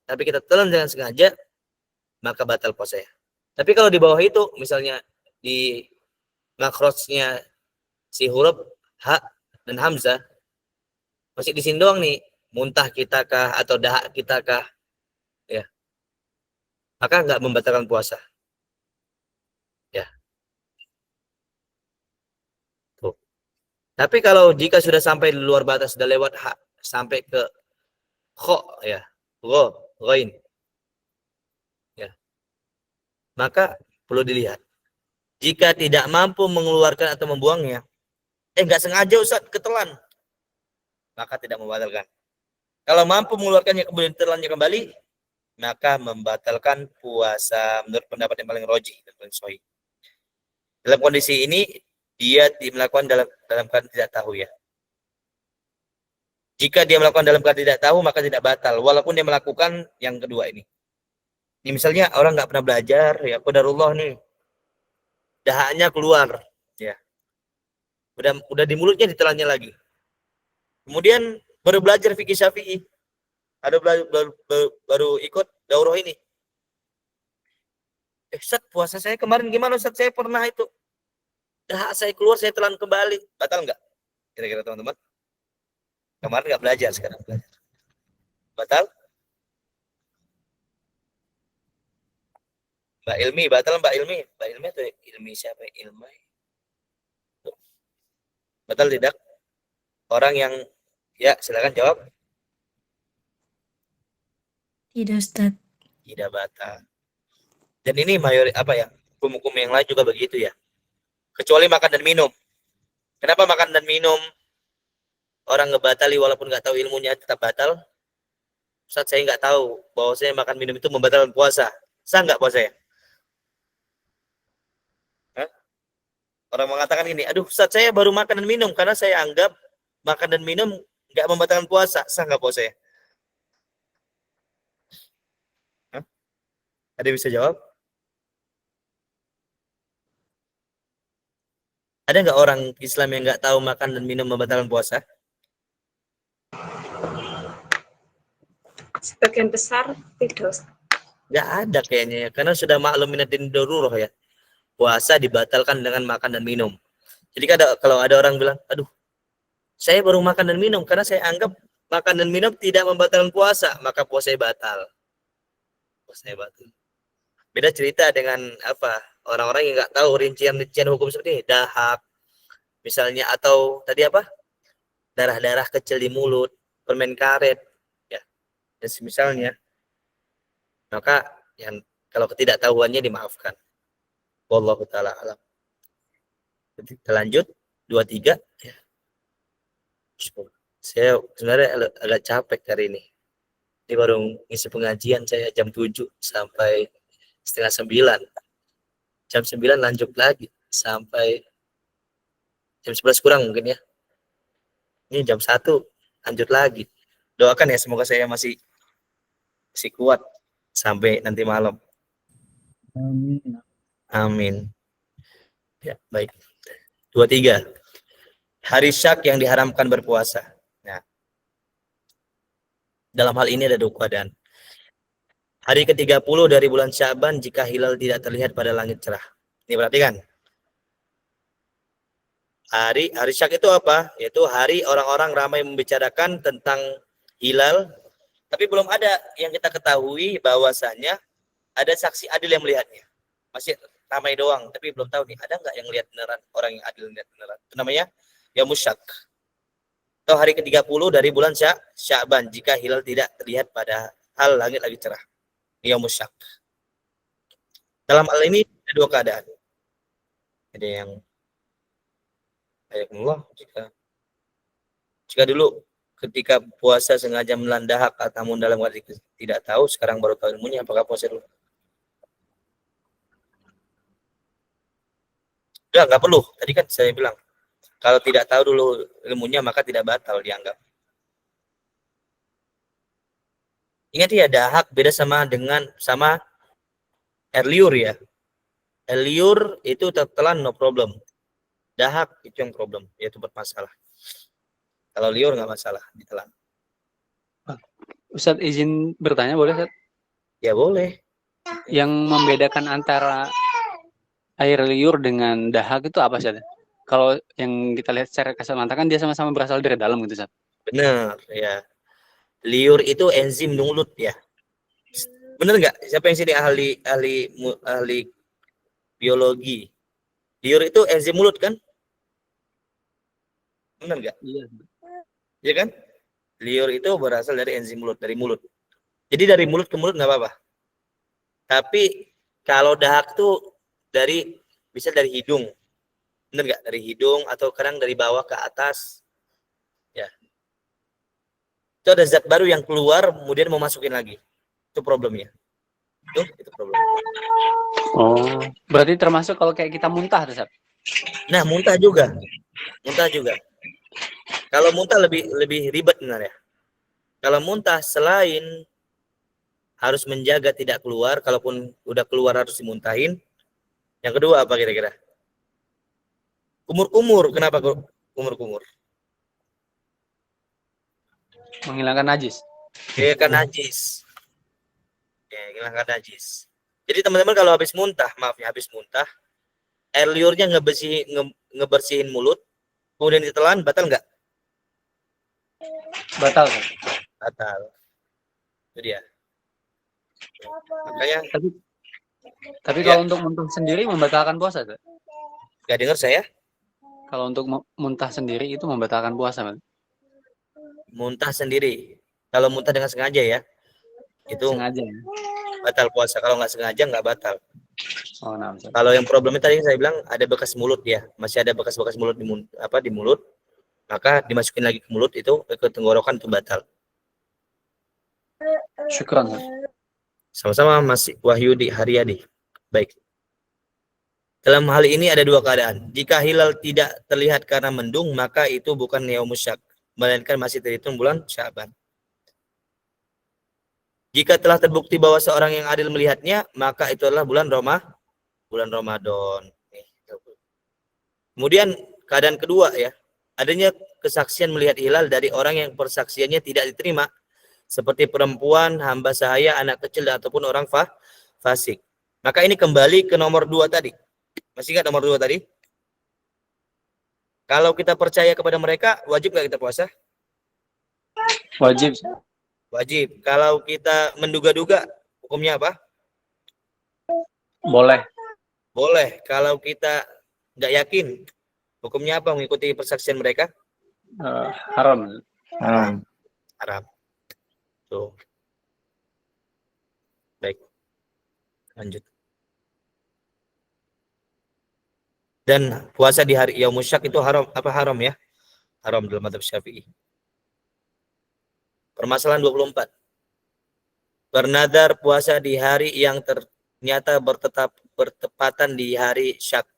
tapi kita telan dengan sengaja, maka batal puasa ya. Tapi kalau di bawah itu, misalnya di makhrajnya si huruf ha dan hamzah, masih di sini doang nih, muntah kita kah atau dahak kita kah, ya, maka nggak membatalkan puasa. Ya, Tapi kalau jika sudah sampai di luar batas, sudah lewat hak, sampai ke kho, ya, ghain, ya, maka perlu dilihat. Jika tidak mampu mengeluarkan atau membuangnya, nggak sengaja Ustaz, ketelan, maka tidak membatalkan. Kalau mampu mengeluarkannya kemudian telannya kembali, maka membatalkan puasa menurut pendapat yang paling rajih dan paling sahih. Dalam kondisi ini dia melakukan dalam keadaan tidak tahu, ya. Jika dia melakukan dalam keadaan tidak tahu, maka tidak batal walaupun dia melakukan yang kedua ini. Ini misalnya orang nggak pernah belajar, ya, qadarullah nih, dahaknya keluar, ya, udah di mulutnya ditelannya lagi. Kemudian baru belajar fikih Syafi'i, baru ikut daurah ini. Ustaz, puasa saya kemarin gimana Ustaz? Saya pernah itu, dahak saya keluar, saya telan kembali. Batal nggak? Kira-kira teman-teman? Kemarin nggak belajar, sekarang belajar. Batal? Mbak Ilmi, batal Mbak Ilmi? Mbak Ilmi atau Ilmi siapa? Ilmi. Batal tidak? Orang yang, ya, silakan jawab. Tidak, Ustaz. Tidak batal. Dan ini hukum-hukum yang lain juga begitu, ya. Kecuali makan dan minum. Kenapa makan dan minum orang ngebatali walaupun nggak tahu ilmunya tetap batal? Ustaz, saya nggak tahu bahwa saya makan minum itu membatalkan puasa. Sah nggak puasa ya? Orang mengatakan ini, aduh Ustaz, saya baru makan dan minum karena saya anggap makan dan minum nggak membatalkan puasa. Sah nggak puasa ya? Ada yang bisa jawab? Ada nggak orang Islam yang nggak tahu makan dan minum membatalkan puasa? Sebagian besar tidak. Nggak ada kayaknya ya, karena sudah maklum minatin darurah, ya. Puasa dibatalkan dengan makan dan minum. Jadi kalau ada orang bilang, aduh, saya baru makan dan minum karena saya anggap makan dan minum tidak membatalkan puasa, maka puasanya batal. Puasanya batal. Beda cerita dengan orang-orang yang nggak tahu rincian-rincian hukum seperti ini, dahak, misalnya, atau tadi darah-darah kecil di mulut, permen karet, ya, dan misalnya, maka yang kalau ketidaktahuannya dimaafkan. Wallahu ta'ala alam. Kita lanjut 23, ya. Saya sebenarnya agak capek hari ini. Ini baru ngisi pengajian saya jam 7 sampai setengah 9. Jam 9 lanjut lagi sampai jam 11 kurang mungkin, ya. Ini jam 1 lanjut lagi. Doakan ya, semoga saya masih kuat sampai nanti malam. Amin. Amin. Ya, baik. 23. Hari syak yang diharamkan berpuasa. Nah, dalam hal ini ada dua keadaan. Hari ke-30 dari bulan Sya'ban jika hilal tidak terlihat pada langit cerah. Ini perhatikan. Hari syak itu apa? Yaitu hari orang-orang ramai membicarakan tentang hilal, tapi belum ada yang kita ketahui bahwasanya ada saksi adil yang melihatnya. Masih ramai doang, tapi belum tahu nih, ada nggak yang lihat beneran, orang yang adil lihat beneran. Itu namanya Yaumus Syak. Atau hari ke-30 dari bulan Sya'ban jika hilal tidak terlihat pada hal langit lagi cerah. Yaumus Syak. Dalam hal ini ada dua keadaan. Ada yang jika dulu ketika puasa sengaja menelan dahak, namun dalam keadaan tidak tahu, sekarang baru tahu ilmunya, apakah puasa dulu? Enggak perlu. Tadi kan saya bilang, kalau tidak tahu dulu ilmunya maka tidak batal dianggap. Ingat ya, dahak beda sama air liur, ya. Air liur itu tertelan no problem. Dahak itu yang problem, yaitu bermasalah. Kalau liur nggak masalah, ditelan. Ustadz izin bertanya boleh Ustadz? Ya boleh. Yang membedakan antara air liur dengan dahak itu apa Ustadz? Kalau yang kita lihat secara kasat mata kan dia sama-sama berasal dari dalam gitu Ustadz. Benar, ya. Liur itu enzim mulut, ya. Benar nggak? Siapa yang sini ahli biologi? Liur itu enzim mulut kan? Benar nggak? Iya. Ya kan? Liur itu berasal dari enzim mulut, dari mulut. Jadi dari mulut ke mulut nggak apa-apa. Tapi kalau dahak tuh bisa dari hidung. Benar nggak? Dari hidung atau kadang dari bawah ke atas. Ya. Itu ada zat baru yang keluar, kemudian mau masukin lagi. Itu problemnya. Itu problem. Oh, berarti termasuk kalau kayak kita muntah, Ustaz? Nah, muntah juga. Muntah juga. Kalau muntah lebih ribet benar ya. Kalau muntah selain harus menjaga tidak keluar, kalaupun udah keluar harus dimuntahin. Yang kedua apa kira-kira? Kumur-kumur. Kenapa kumur-kumur? Menghilangkan najis. Hilangkan najis. Ya, hilangkan najis. Jadi teman-teman kalau habis muntah, air liurnya ngebersihin mulut, kemudian ditelan, batal nggak? Batal, Ustaz. Batal. Itu dia. Makanya Tapi Ya. kalau untuk muntah sendiri membatalkan puasa, Ustaz? nggak dengar saya? Kalau untuk muntah sendiri itu membatalkan puasa, Mas? Muntah sendiri. Kalau muntah dengan sengaja ya, itu Sengaja ya? batal puasa. Kalau nggak sengaja nggak batal. Oh, nah, Ustaz. Kalau yang problemnya tadi saya bilang ada bekas mulut ya, masih ada bekas-bekas mulut di mulut, maka dimasukin lagi ke mulut itu ke tenggorokan itu batal. Syukran, Ustaz. Sama-sama Mas Wahyudi Haryadi. Baik. Dalam hal ini ada dua keadaan. Jika hilal tidak terlihat karena mendung, maka itu bukan yaumus syak, melainkan masih terhitung bulan Sya'ban. Jika telah terbukti bahwa seorang yang adil melihatnya, maka itu adalah bulan Ramadan. Kemudian keadaan kedua ya, adanya kesaksian melihat hilal dari orang yang persaksiannya tidak diterima, seperti perempuan, hamba sahaya, anak kecil, ataupun orang fasik. Maka ini kembali ke nomor 2 tadi. Masih ingat nomor 2 tadi? Kalau kita percaya kepada mereka, wajib nggak kita puasa? Wajib. Wajib. Kalau kita menduga-duga, hukumnya apa? Boleh. Boleh. Kalau kita nggak yakin, hukumnya apa mengikuti persaksian mereka? Haram. Haram. Tuh. Baik. Lanjut. Dan puasa di hari Yaumus Syak itu haram ya? Haram dalam mazhab Syafi'i. Permasalahan 24. Bernadar puasa di hari yang ternyata bertepatan di hari Syak.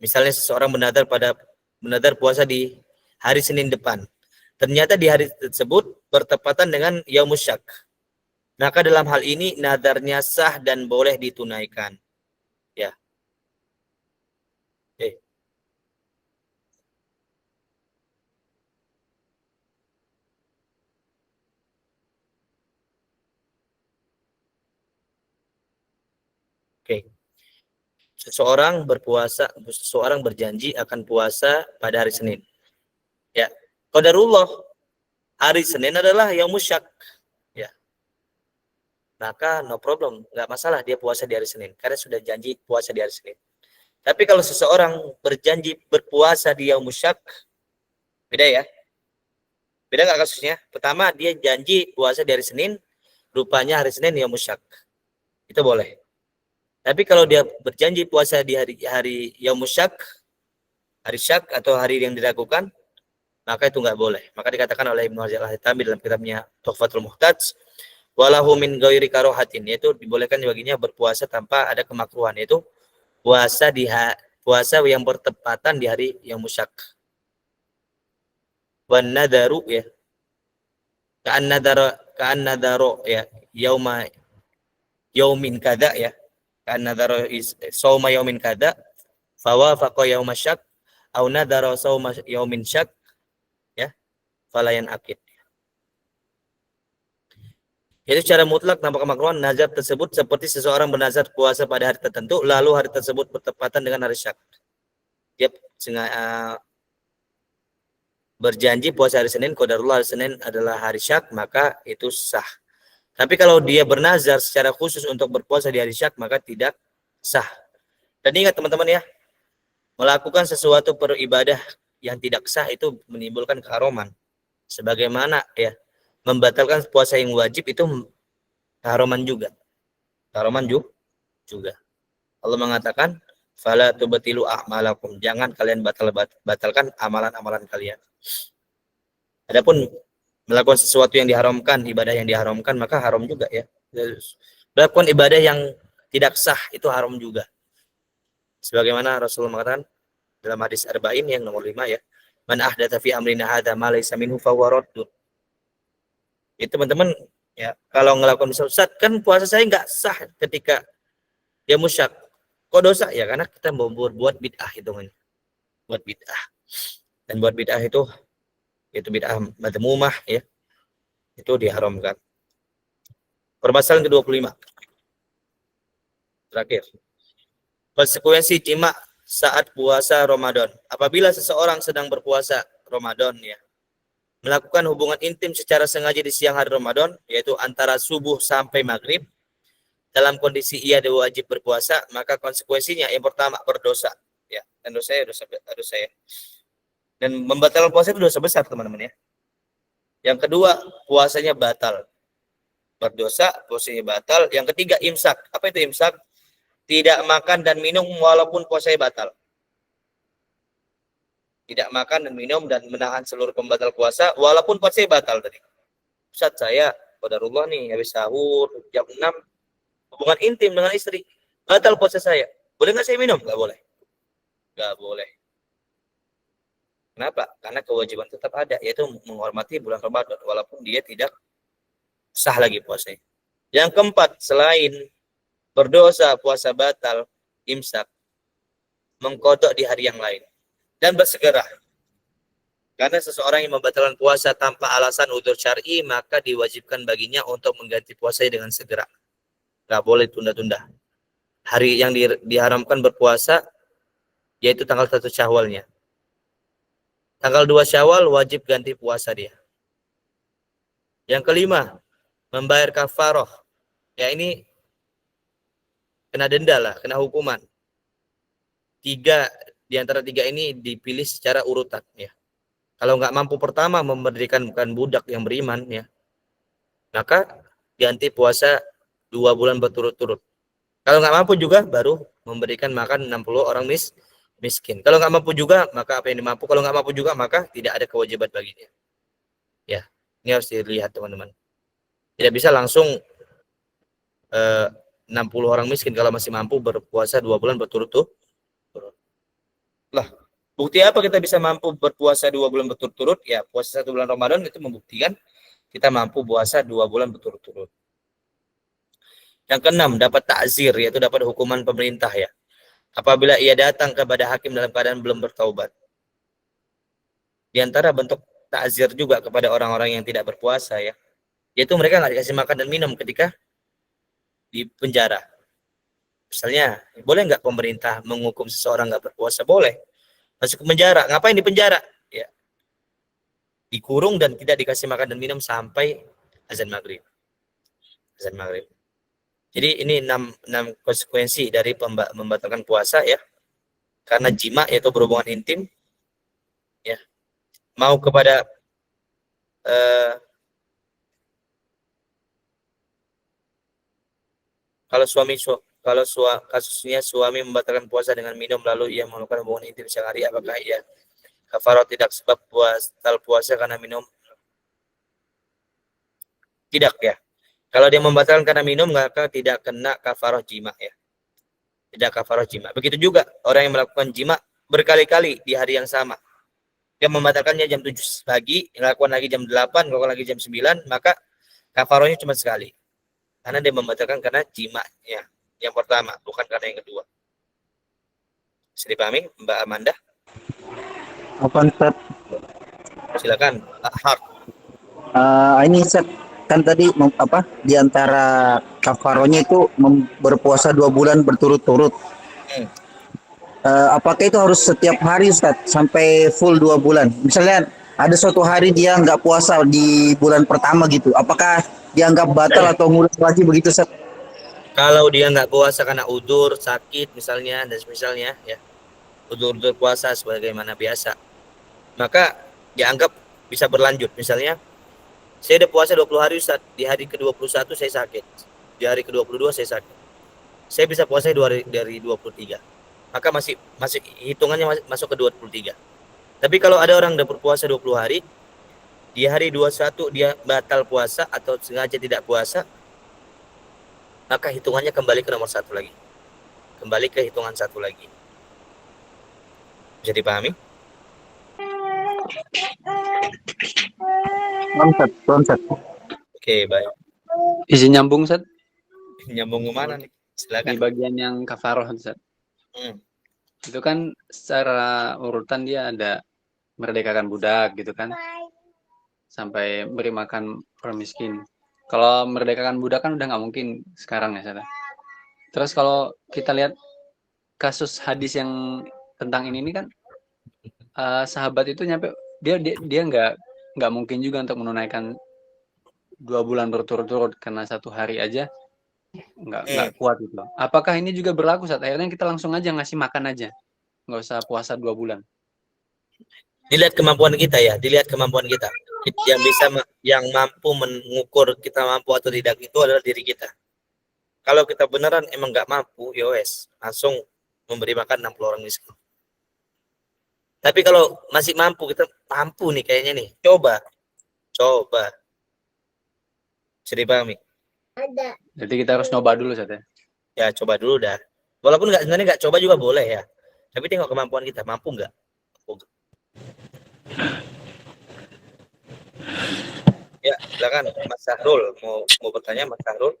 Misalnya seseorang bernadar puasa di hari Senin depan. Ternyata di hari tersebut bertepatan dengan Yaumus Syak. Maka dalam hal ini nadarnya sah dan boleh ditunaikan. Ya. Oke. Seseorang berjanji akan puasa pada hari Senin. Ya. Qadarullah, hari Senin adalah Yaumus Syak. Ya. Maka no problem, nggak masalah dia puasa di hari Senin karena sudah janji puasa di hari Senin. Tapi kalau seseorang berjanji berpuasa di Yaumus Syak, beda ya. Beda nggak kasusnya? Pertama dia janji puasa di hari Senin, rupanya hari Senin Yaumus Syak. Itu boleh. Tapi kalau dia berjanji puasa di hari Yaumus Syak, hari Syak atau hari yang diragukan, maka itu nggak boleh. Maka dikatakan oleh Ibnu Hajar Al-Haytami dalam kitabnya Tuhfatul Muhtaj, walahu min ghairi karohatin, yaitu dibolehkan baginya berpuasa tanpa ada kemakruhan, yaitu puasa yang bertepatan di hari Yaumus Syak. Wan nadaru ya. Ka'an nadaro ya, yaumin kada ya. Kan nadaro sauma yaumin kada fawafaqa yaumas syak au nadaro sauma yaumin syak ya falayan akid. Jadi secara mutlak tanpa kemakruhan nazar tersebut seperti seseorang bernazar puasa pada hari tertentu lalu hari tersebut bertepatan dengan hari syak. Dia berjanji puasa hari Senin, qadarullah hari Senin adalah hari syak, maka itu sah. Tapi kalau dia bernazar secara khusus untuk berpuasa di hari Syak, maka tidak sah. Dan ingat teman-teman ya, melakukan sesuatu peribadah yang tidak sah itu menimbulkan keharuman. Sebagaimana ya, membatalkan puasa yang wajib itu keharuman juga. Keharuman juga. Allah mengatakan, fala tubtilu a'malakum. Jangan kalian batalkan amalan-amalan kalian. Adapun melakukan sesuatu yang diharamkan, ibadah yang diharamkan, maka haram juga ya. Melakukan ibadah yang tidak sah itu haram juga. Sebagaimana Rasulullah mengatakan dalam hadis Arba'in yang nomor 5 ya, man ahdatsa fi amrina hadza ma laysa minhu fa huwa raddun. Itu teman-teman ya, kalau ngelakukan Ustaz kan puasa saya nggak sah ketika dia musyak. Kok dosa? Ya karena kita mau buat bid'ah hitungannya. Buat bid'ah. Dan buat bid'ah itu bid'ah madmumah ya. Itu diharamkan. Permasalahan ke-25. Terakhir. Konsekuensi jima saat puasa Ramadan. Apabila seseorang sedang berpuasa Ramadan ya, melakukan hubungan intim secara sengaja di siang hari Ramadan, yaitu antara subuh sampai maghrib, dalam kondisi ia wajib berpuasa, maka konsekuensinya yang pertama berdosa. Ya, dan dosa ya. Dan membatalkan puasa itu dosa besar teman-teman ya. Yang kedua, puasanya batal. Berdosa, puasanya batal. Yang ketiga, imsak. Apa itu imsak? Tidak makan dan minum walaupun puasanya batal. Tidak makan dan minum dan menahan seluruh pembatal puasa walaupun puasanya batal tadi. Ustaz, saya qadarullah nih habis sahur jam 6 hubungan intim dengan istri. Batal puasa saya. Boleh nggak saya minum? Nggak boleh. Nggak boleh. Kenapa? Karena kewajiban tetap ada, yaitu menghormati bulan Ramadan walaupun dia tidak sah lagi puasanya. Yang keempat, selain berdosa, puasa batal, imsak, mengkodok di hari yang lain. Dan bersegera. Karena seseorang yang membatalkan puasa tanpa alasan udzur syar'i, maka diwajibkan baginya untuk mengganti puasanya dengan segera. Nggak boleh tunda-tunda. Hari yang diharamkan berpuasa, yaitu tanggal 1 Syawalnya. Tanggal 2 Syawal wajib ganti puasa dia. Yang kelima, membayar kafaroh. Ya ini kena denda lah, kena hukuman. Di antara 3 ini dipilih secara urutan ya. Kalau nggak mampu pertama memberikan bukan budak yang beriman ya, maka ganti puasa 2 bulan berturut-turut. Kalau nggak mampu juga baru memberikan makan 60 orang miskin. Kalau nggak mampu juga maka apa yang dimampu. Kalau nggak mampu juga maka tidak ada kewajiban baginya. Ya, ini harus dilihat teman-teman. Tidak bisa langsung 60 orang miskin kalau masih mampu berpuasa 2 bulan berturut-turut. Lah, bukti apa kita bisa mampu berpuasa 2 bulan berturut-turut? Ya, puasa 1 bulan Ramadan itu membuktikan kita mampu puasa 2 bulan berturut-turut. Yang keenam, dapat ta'zir, yaitu dapat hukuman pemerintah ya. Apabila ia datang kepada hakim dalam keadaan belum bertaubat. Di antara bentuk ta'zir juga kepada orang-orang yang tidak berpuasa ya, yaitu mereka nggak dikasih makan dan minum ketika di penjara. Misalnya, boleh nggak pemerintah menghukum seseorang nggak berpuasa? Boleh. Masuk ke penjara. Ngapain di penjara? Ya. Dikurung dan tidak dikasih makan dan minum sampai azan maghrib. Azan maghrib. Jadi ini 6 konsekuensi dari membatalkan puasa ya. Karena jima yaitu berhubungan intim. Ya. Mau kepada kasusnya suami membatalkan puasa dengan minum lalu ia melakukan hubungan intim siang hari, apakah ia kafarah tidak sebab batal puasa karena minum? Tidak ya. Kalau dia membatalkan karena minum maka tidak kena kafarah jima ya. Tidak kafarah jima. Begitu juga orang yang melakukan jima berkali-kali di hari yang sama. Dia membatalkannya jam 7 pagi, melakukan lagi jam 8, melakukan lagi jam 9, maka kafarahnya cuma sekali. Karena dia membatalkan karena jima'nya yang pertama, bukan karena yang kedua. Bisa dipahami, Mbak Amanda? Apa Ustaz? Silakan, Pak Hart. Ini Ustaz, kan tadi di antara kafaronya itu berpuasa 2 bulan berturut-turut. Apakah itu harus setiap hari Ustaz sampai full 2 bulan? Misalnya ada suatu hari dia nggak puasa di bulan pertama gitu, apakah dianggap batal atau ngulang lagi begitu Ustaz? Kalau dia nggak puasa karena udzur, sakit misalnya dan misalnya ya, udzur puasa sebagaimana biasa. maka dianggap bisa berlanjut. Misalnya, saya udah puasa 20 hari Ustaz, di hari ke-21 saya sakit, di hari ke-22 saya sakit. Saya bisa puasa dari 23. Maka masih hitungannya masuk ke 23. Tapi kalau ada orang udah berpuasa 20 hari, di hari 21 dia batal puasa atau sengaja tidak puasa, maka hitungannya kembali ke nomor 1 lagi. Kembali ke hitungan 1 lagi. Bisa dipahami? Konsep. Oke, baik. Izin nyambung, Ustaz. Nyambung ke mana nih? Di Silakan. bagian yang kafaroh, Ustaz. Itu kan secara urutan dia ada merdekakan budak gitu kan, sampai beri makan orang miskin. Kalau merdekakan budak kan udah nggak mungkin sekarang ya, Ustaz. Terus kalau kita lihat kasus hadis yang tentang ini kan, sahabat itu nyampe dia nggak mungkin juga untuk menunaikan 2 bulan berturut-turut karena 1 hari aja nggak kuat gitu. Apakah ini juga berlaku saat akhirnya kita langsung aja ngasih makan aja, nggak usah puasa 2 bulan? Dilihat kemampuan kita ya, dilihat kemampuan kita. Yang mampu mengukur kita mampu atau tidak itu adalah diri kita. Kalau kita beneran emang nggak mampu, ya wes, langsung memberi makan 60 orang miskin. Tapi kalau masih mampu, kita mampu nih kayaknya nih, coba. Bisa dipahami? Jadi kita harus nyoba dulu saja. Ya coba dulu dah. Walaupun sebenarnya nggak coba juga boleh ya. Tapi tengok kemampuan kita, mampu nggak? Ya, silakan Mas Sahrul mau bertanya, Mas Sahrul.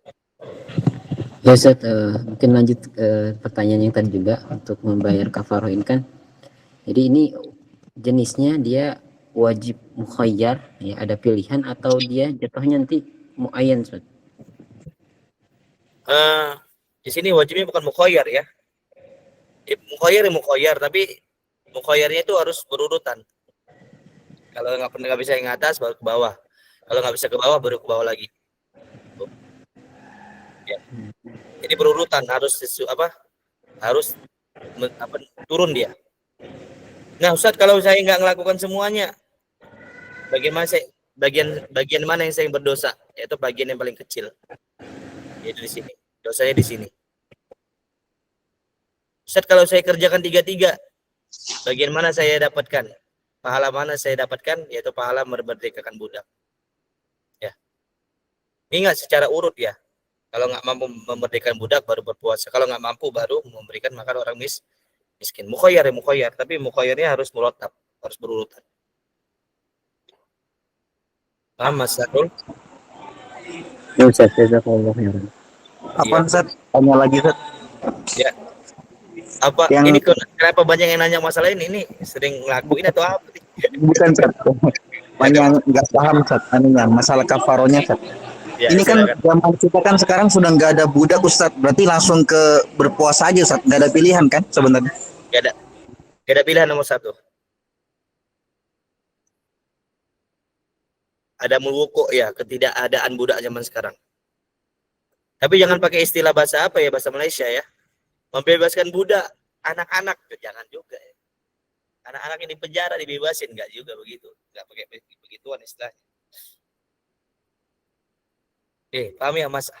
Ya Ustaz, mungkin lanjut ke pertanyaan yang tadi juga untuk membayar kafaroh ini kan. Jadi ini jenisnya dia wajib mukhayyar, ya ada pilihan atau dia jatuhnya nanti muayyan Ustaz? Di sini wajibnya bukan mukhayyar ya. Mukhayyar, tapi mukhayyarnya itu harus berurutan. Kalau nggak bisa yang atas baru ke bawah. Kalau nggak bisa ke bawah baru ke bawah lagi. Ya. Jadi berurutan harus turun dia. Nah Ustaz, kalau saya nggak melakukan semuanya, bagian mana yang saya berdosa? Yaitu bagian yang paling kecil. Yaitu di sini. Dosanya di sini. Ustaz, kalau saya kerjakan 3-3, bagian mana saya dapatkan? Pahala mana saya dapatkan? Yaitu pahala memerdekakan budak. Ya. Ingat secara urut ya. Kalau nggak mampu memerdekakan budak baru berpuasa. Kalau nggak mampu baru memberikan makan orang miskin. Mukhayyar, tapi mukhayyarnya harus murattab, harus berurutan. Paham Mas Sahrul? Ya Ustaz, jazakallahu khairan. Apa Ustaz? Tanya lagi Ustaz. Ya. Apa ini kenapa banyak yang nanya masalah ini? Ini sering ngelakuin atau apa? Bukan Ustaz. Banyak nggak paham Ustaz anunya, masalah kafarohnya Ustaz. Ya, ini kan silakan. zaman kita kan sekarang sudah nggak ada budak Ustaz, berarti langsung ke berpuasa aja Ustaz, nggak ada pilihan kan sebenarnya? Nggak ada pilihan nomor 1. Ada mulwuku ya, ketidakadaan budak zaman sekarang. Tapi jangan pakai istilah bahasa apa ya, bahasa Malaysia ya. Membebaskan budak, anak-anak, jangan juga ya. Anak-anak yang di penjara dibebasin, nggak juga begitu. Nggak pakai begituan istilahnya. Paham ya Mas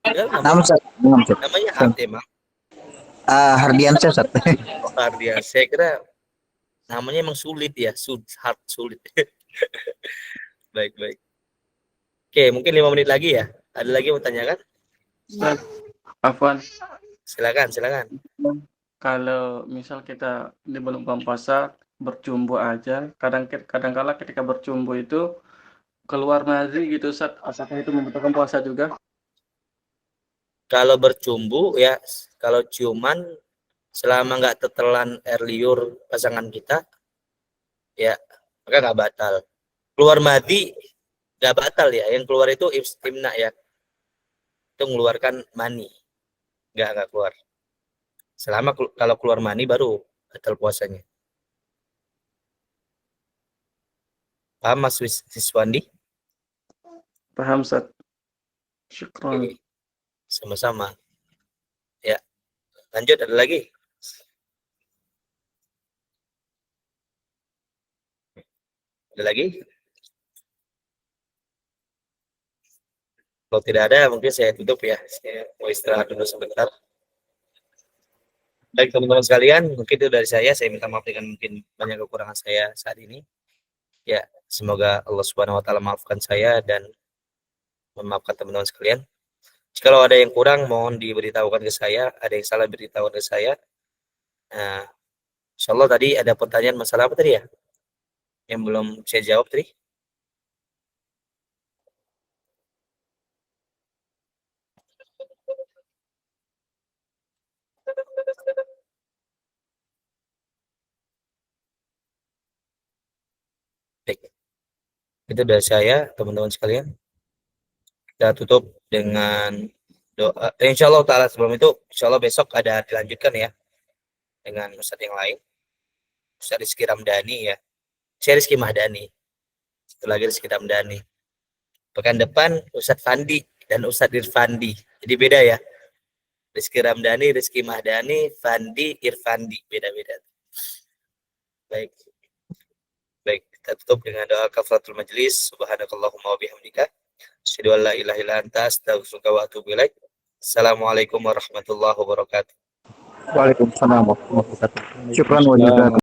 namanya Hart emang. Hardiansyah Ustaz. Hardiansyah, saya kira namanya emang sulit ya, sulit. Baik. Oke, mungkin 5 menit lagi ya. Ada lagi mau tanyakan? Afwan. Silakan. Kalau misal kita di bulan puasa bercumbu aja, kadang-kala ketika bercumbu itu keluar nazi gitu Ustaz, apakah itu membutuhkan puasa juga? Kalau bercumbu ya, kalau ciuman selama nggak tertelan air liur pasangan kita, ya maka nggak batal. Keluar madi nggak batal ya, yang keluar itu istimna ya, itu mengeluarkan mani, nggak keluar. Selama kalau keluar mani baru batal puasanya. Paham Mas Siswandi? Paham Ustaz. Syukron. Sama-sama. Ya. Lanjut, ada lagi? Ada lagi? Kalau tidak ada, mungkin saya tutup ya. Saya mau istirahat dulu sebentar. Baik teman-teman sekalian, mungkin itu dari saya. Saya minta maaf dengan mungkin banyak kekurangan saya saat ini. Ya, semoga Allah Subhanahu Wa Taala maafkan saya dan memaafkan teman-teman sekalian. Jika ada yang kurang, mohon diberitahukan ke saya. Ada yang salah beritahukan ke saya. Nah, insya Allah tadi ada pertanyaan masalah apa tadi ya? Yang belum saya jawab tadi. Baik. Itu dari saya, teman-teman sekalian. Kita tutup dengan doa. Insya Allah Ta'ala sebelum itu, insya Allah besok ada dilanjutkan ya dengan Ustadz yang lain. Ustadz Rizky Ramdhani ya. Saya Rizky Mahdani. Itu lagi Rizky Ramdhani. Pekan depan Ustadz Fandi dan Ustadz Irfandi. Jadi beda ya. Rizky Ramdhani, Rizky Mahdani, Fandi, Irfandi. Beda-beda. Baik. Baik, kita tutup dengan doa kafaratul majlis. Subhanakallahumma wa bihamdika. Asyhadu an la ilaha illa anta astaghfiruka wa atubu ilaik. Assalamualaikum warahmatullahi wabarakatuh. Waalaikumsalam warahmatullahi wabarakatuh. Syukran wa jazakallahu.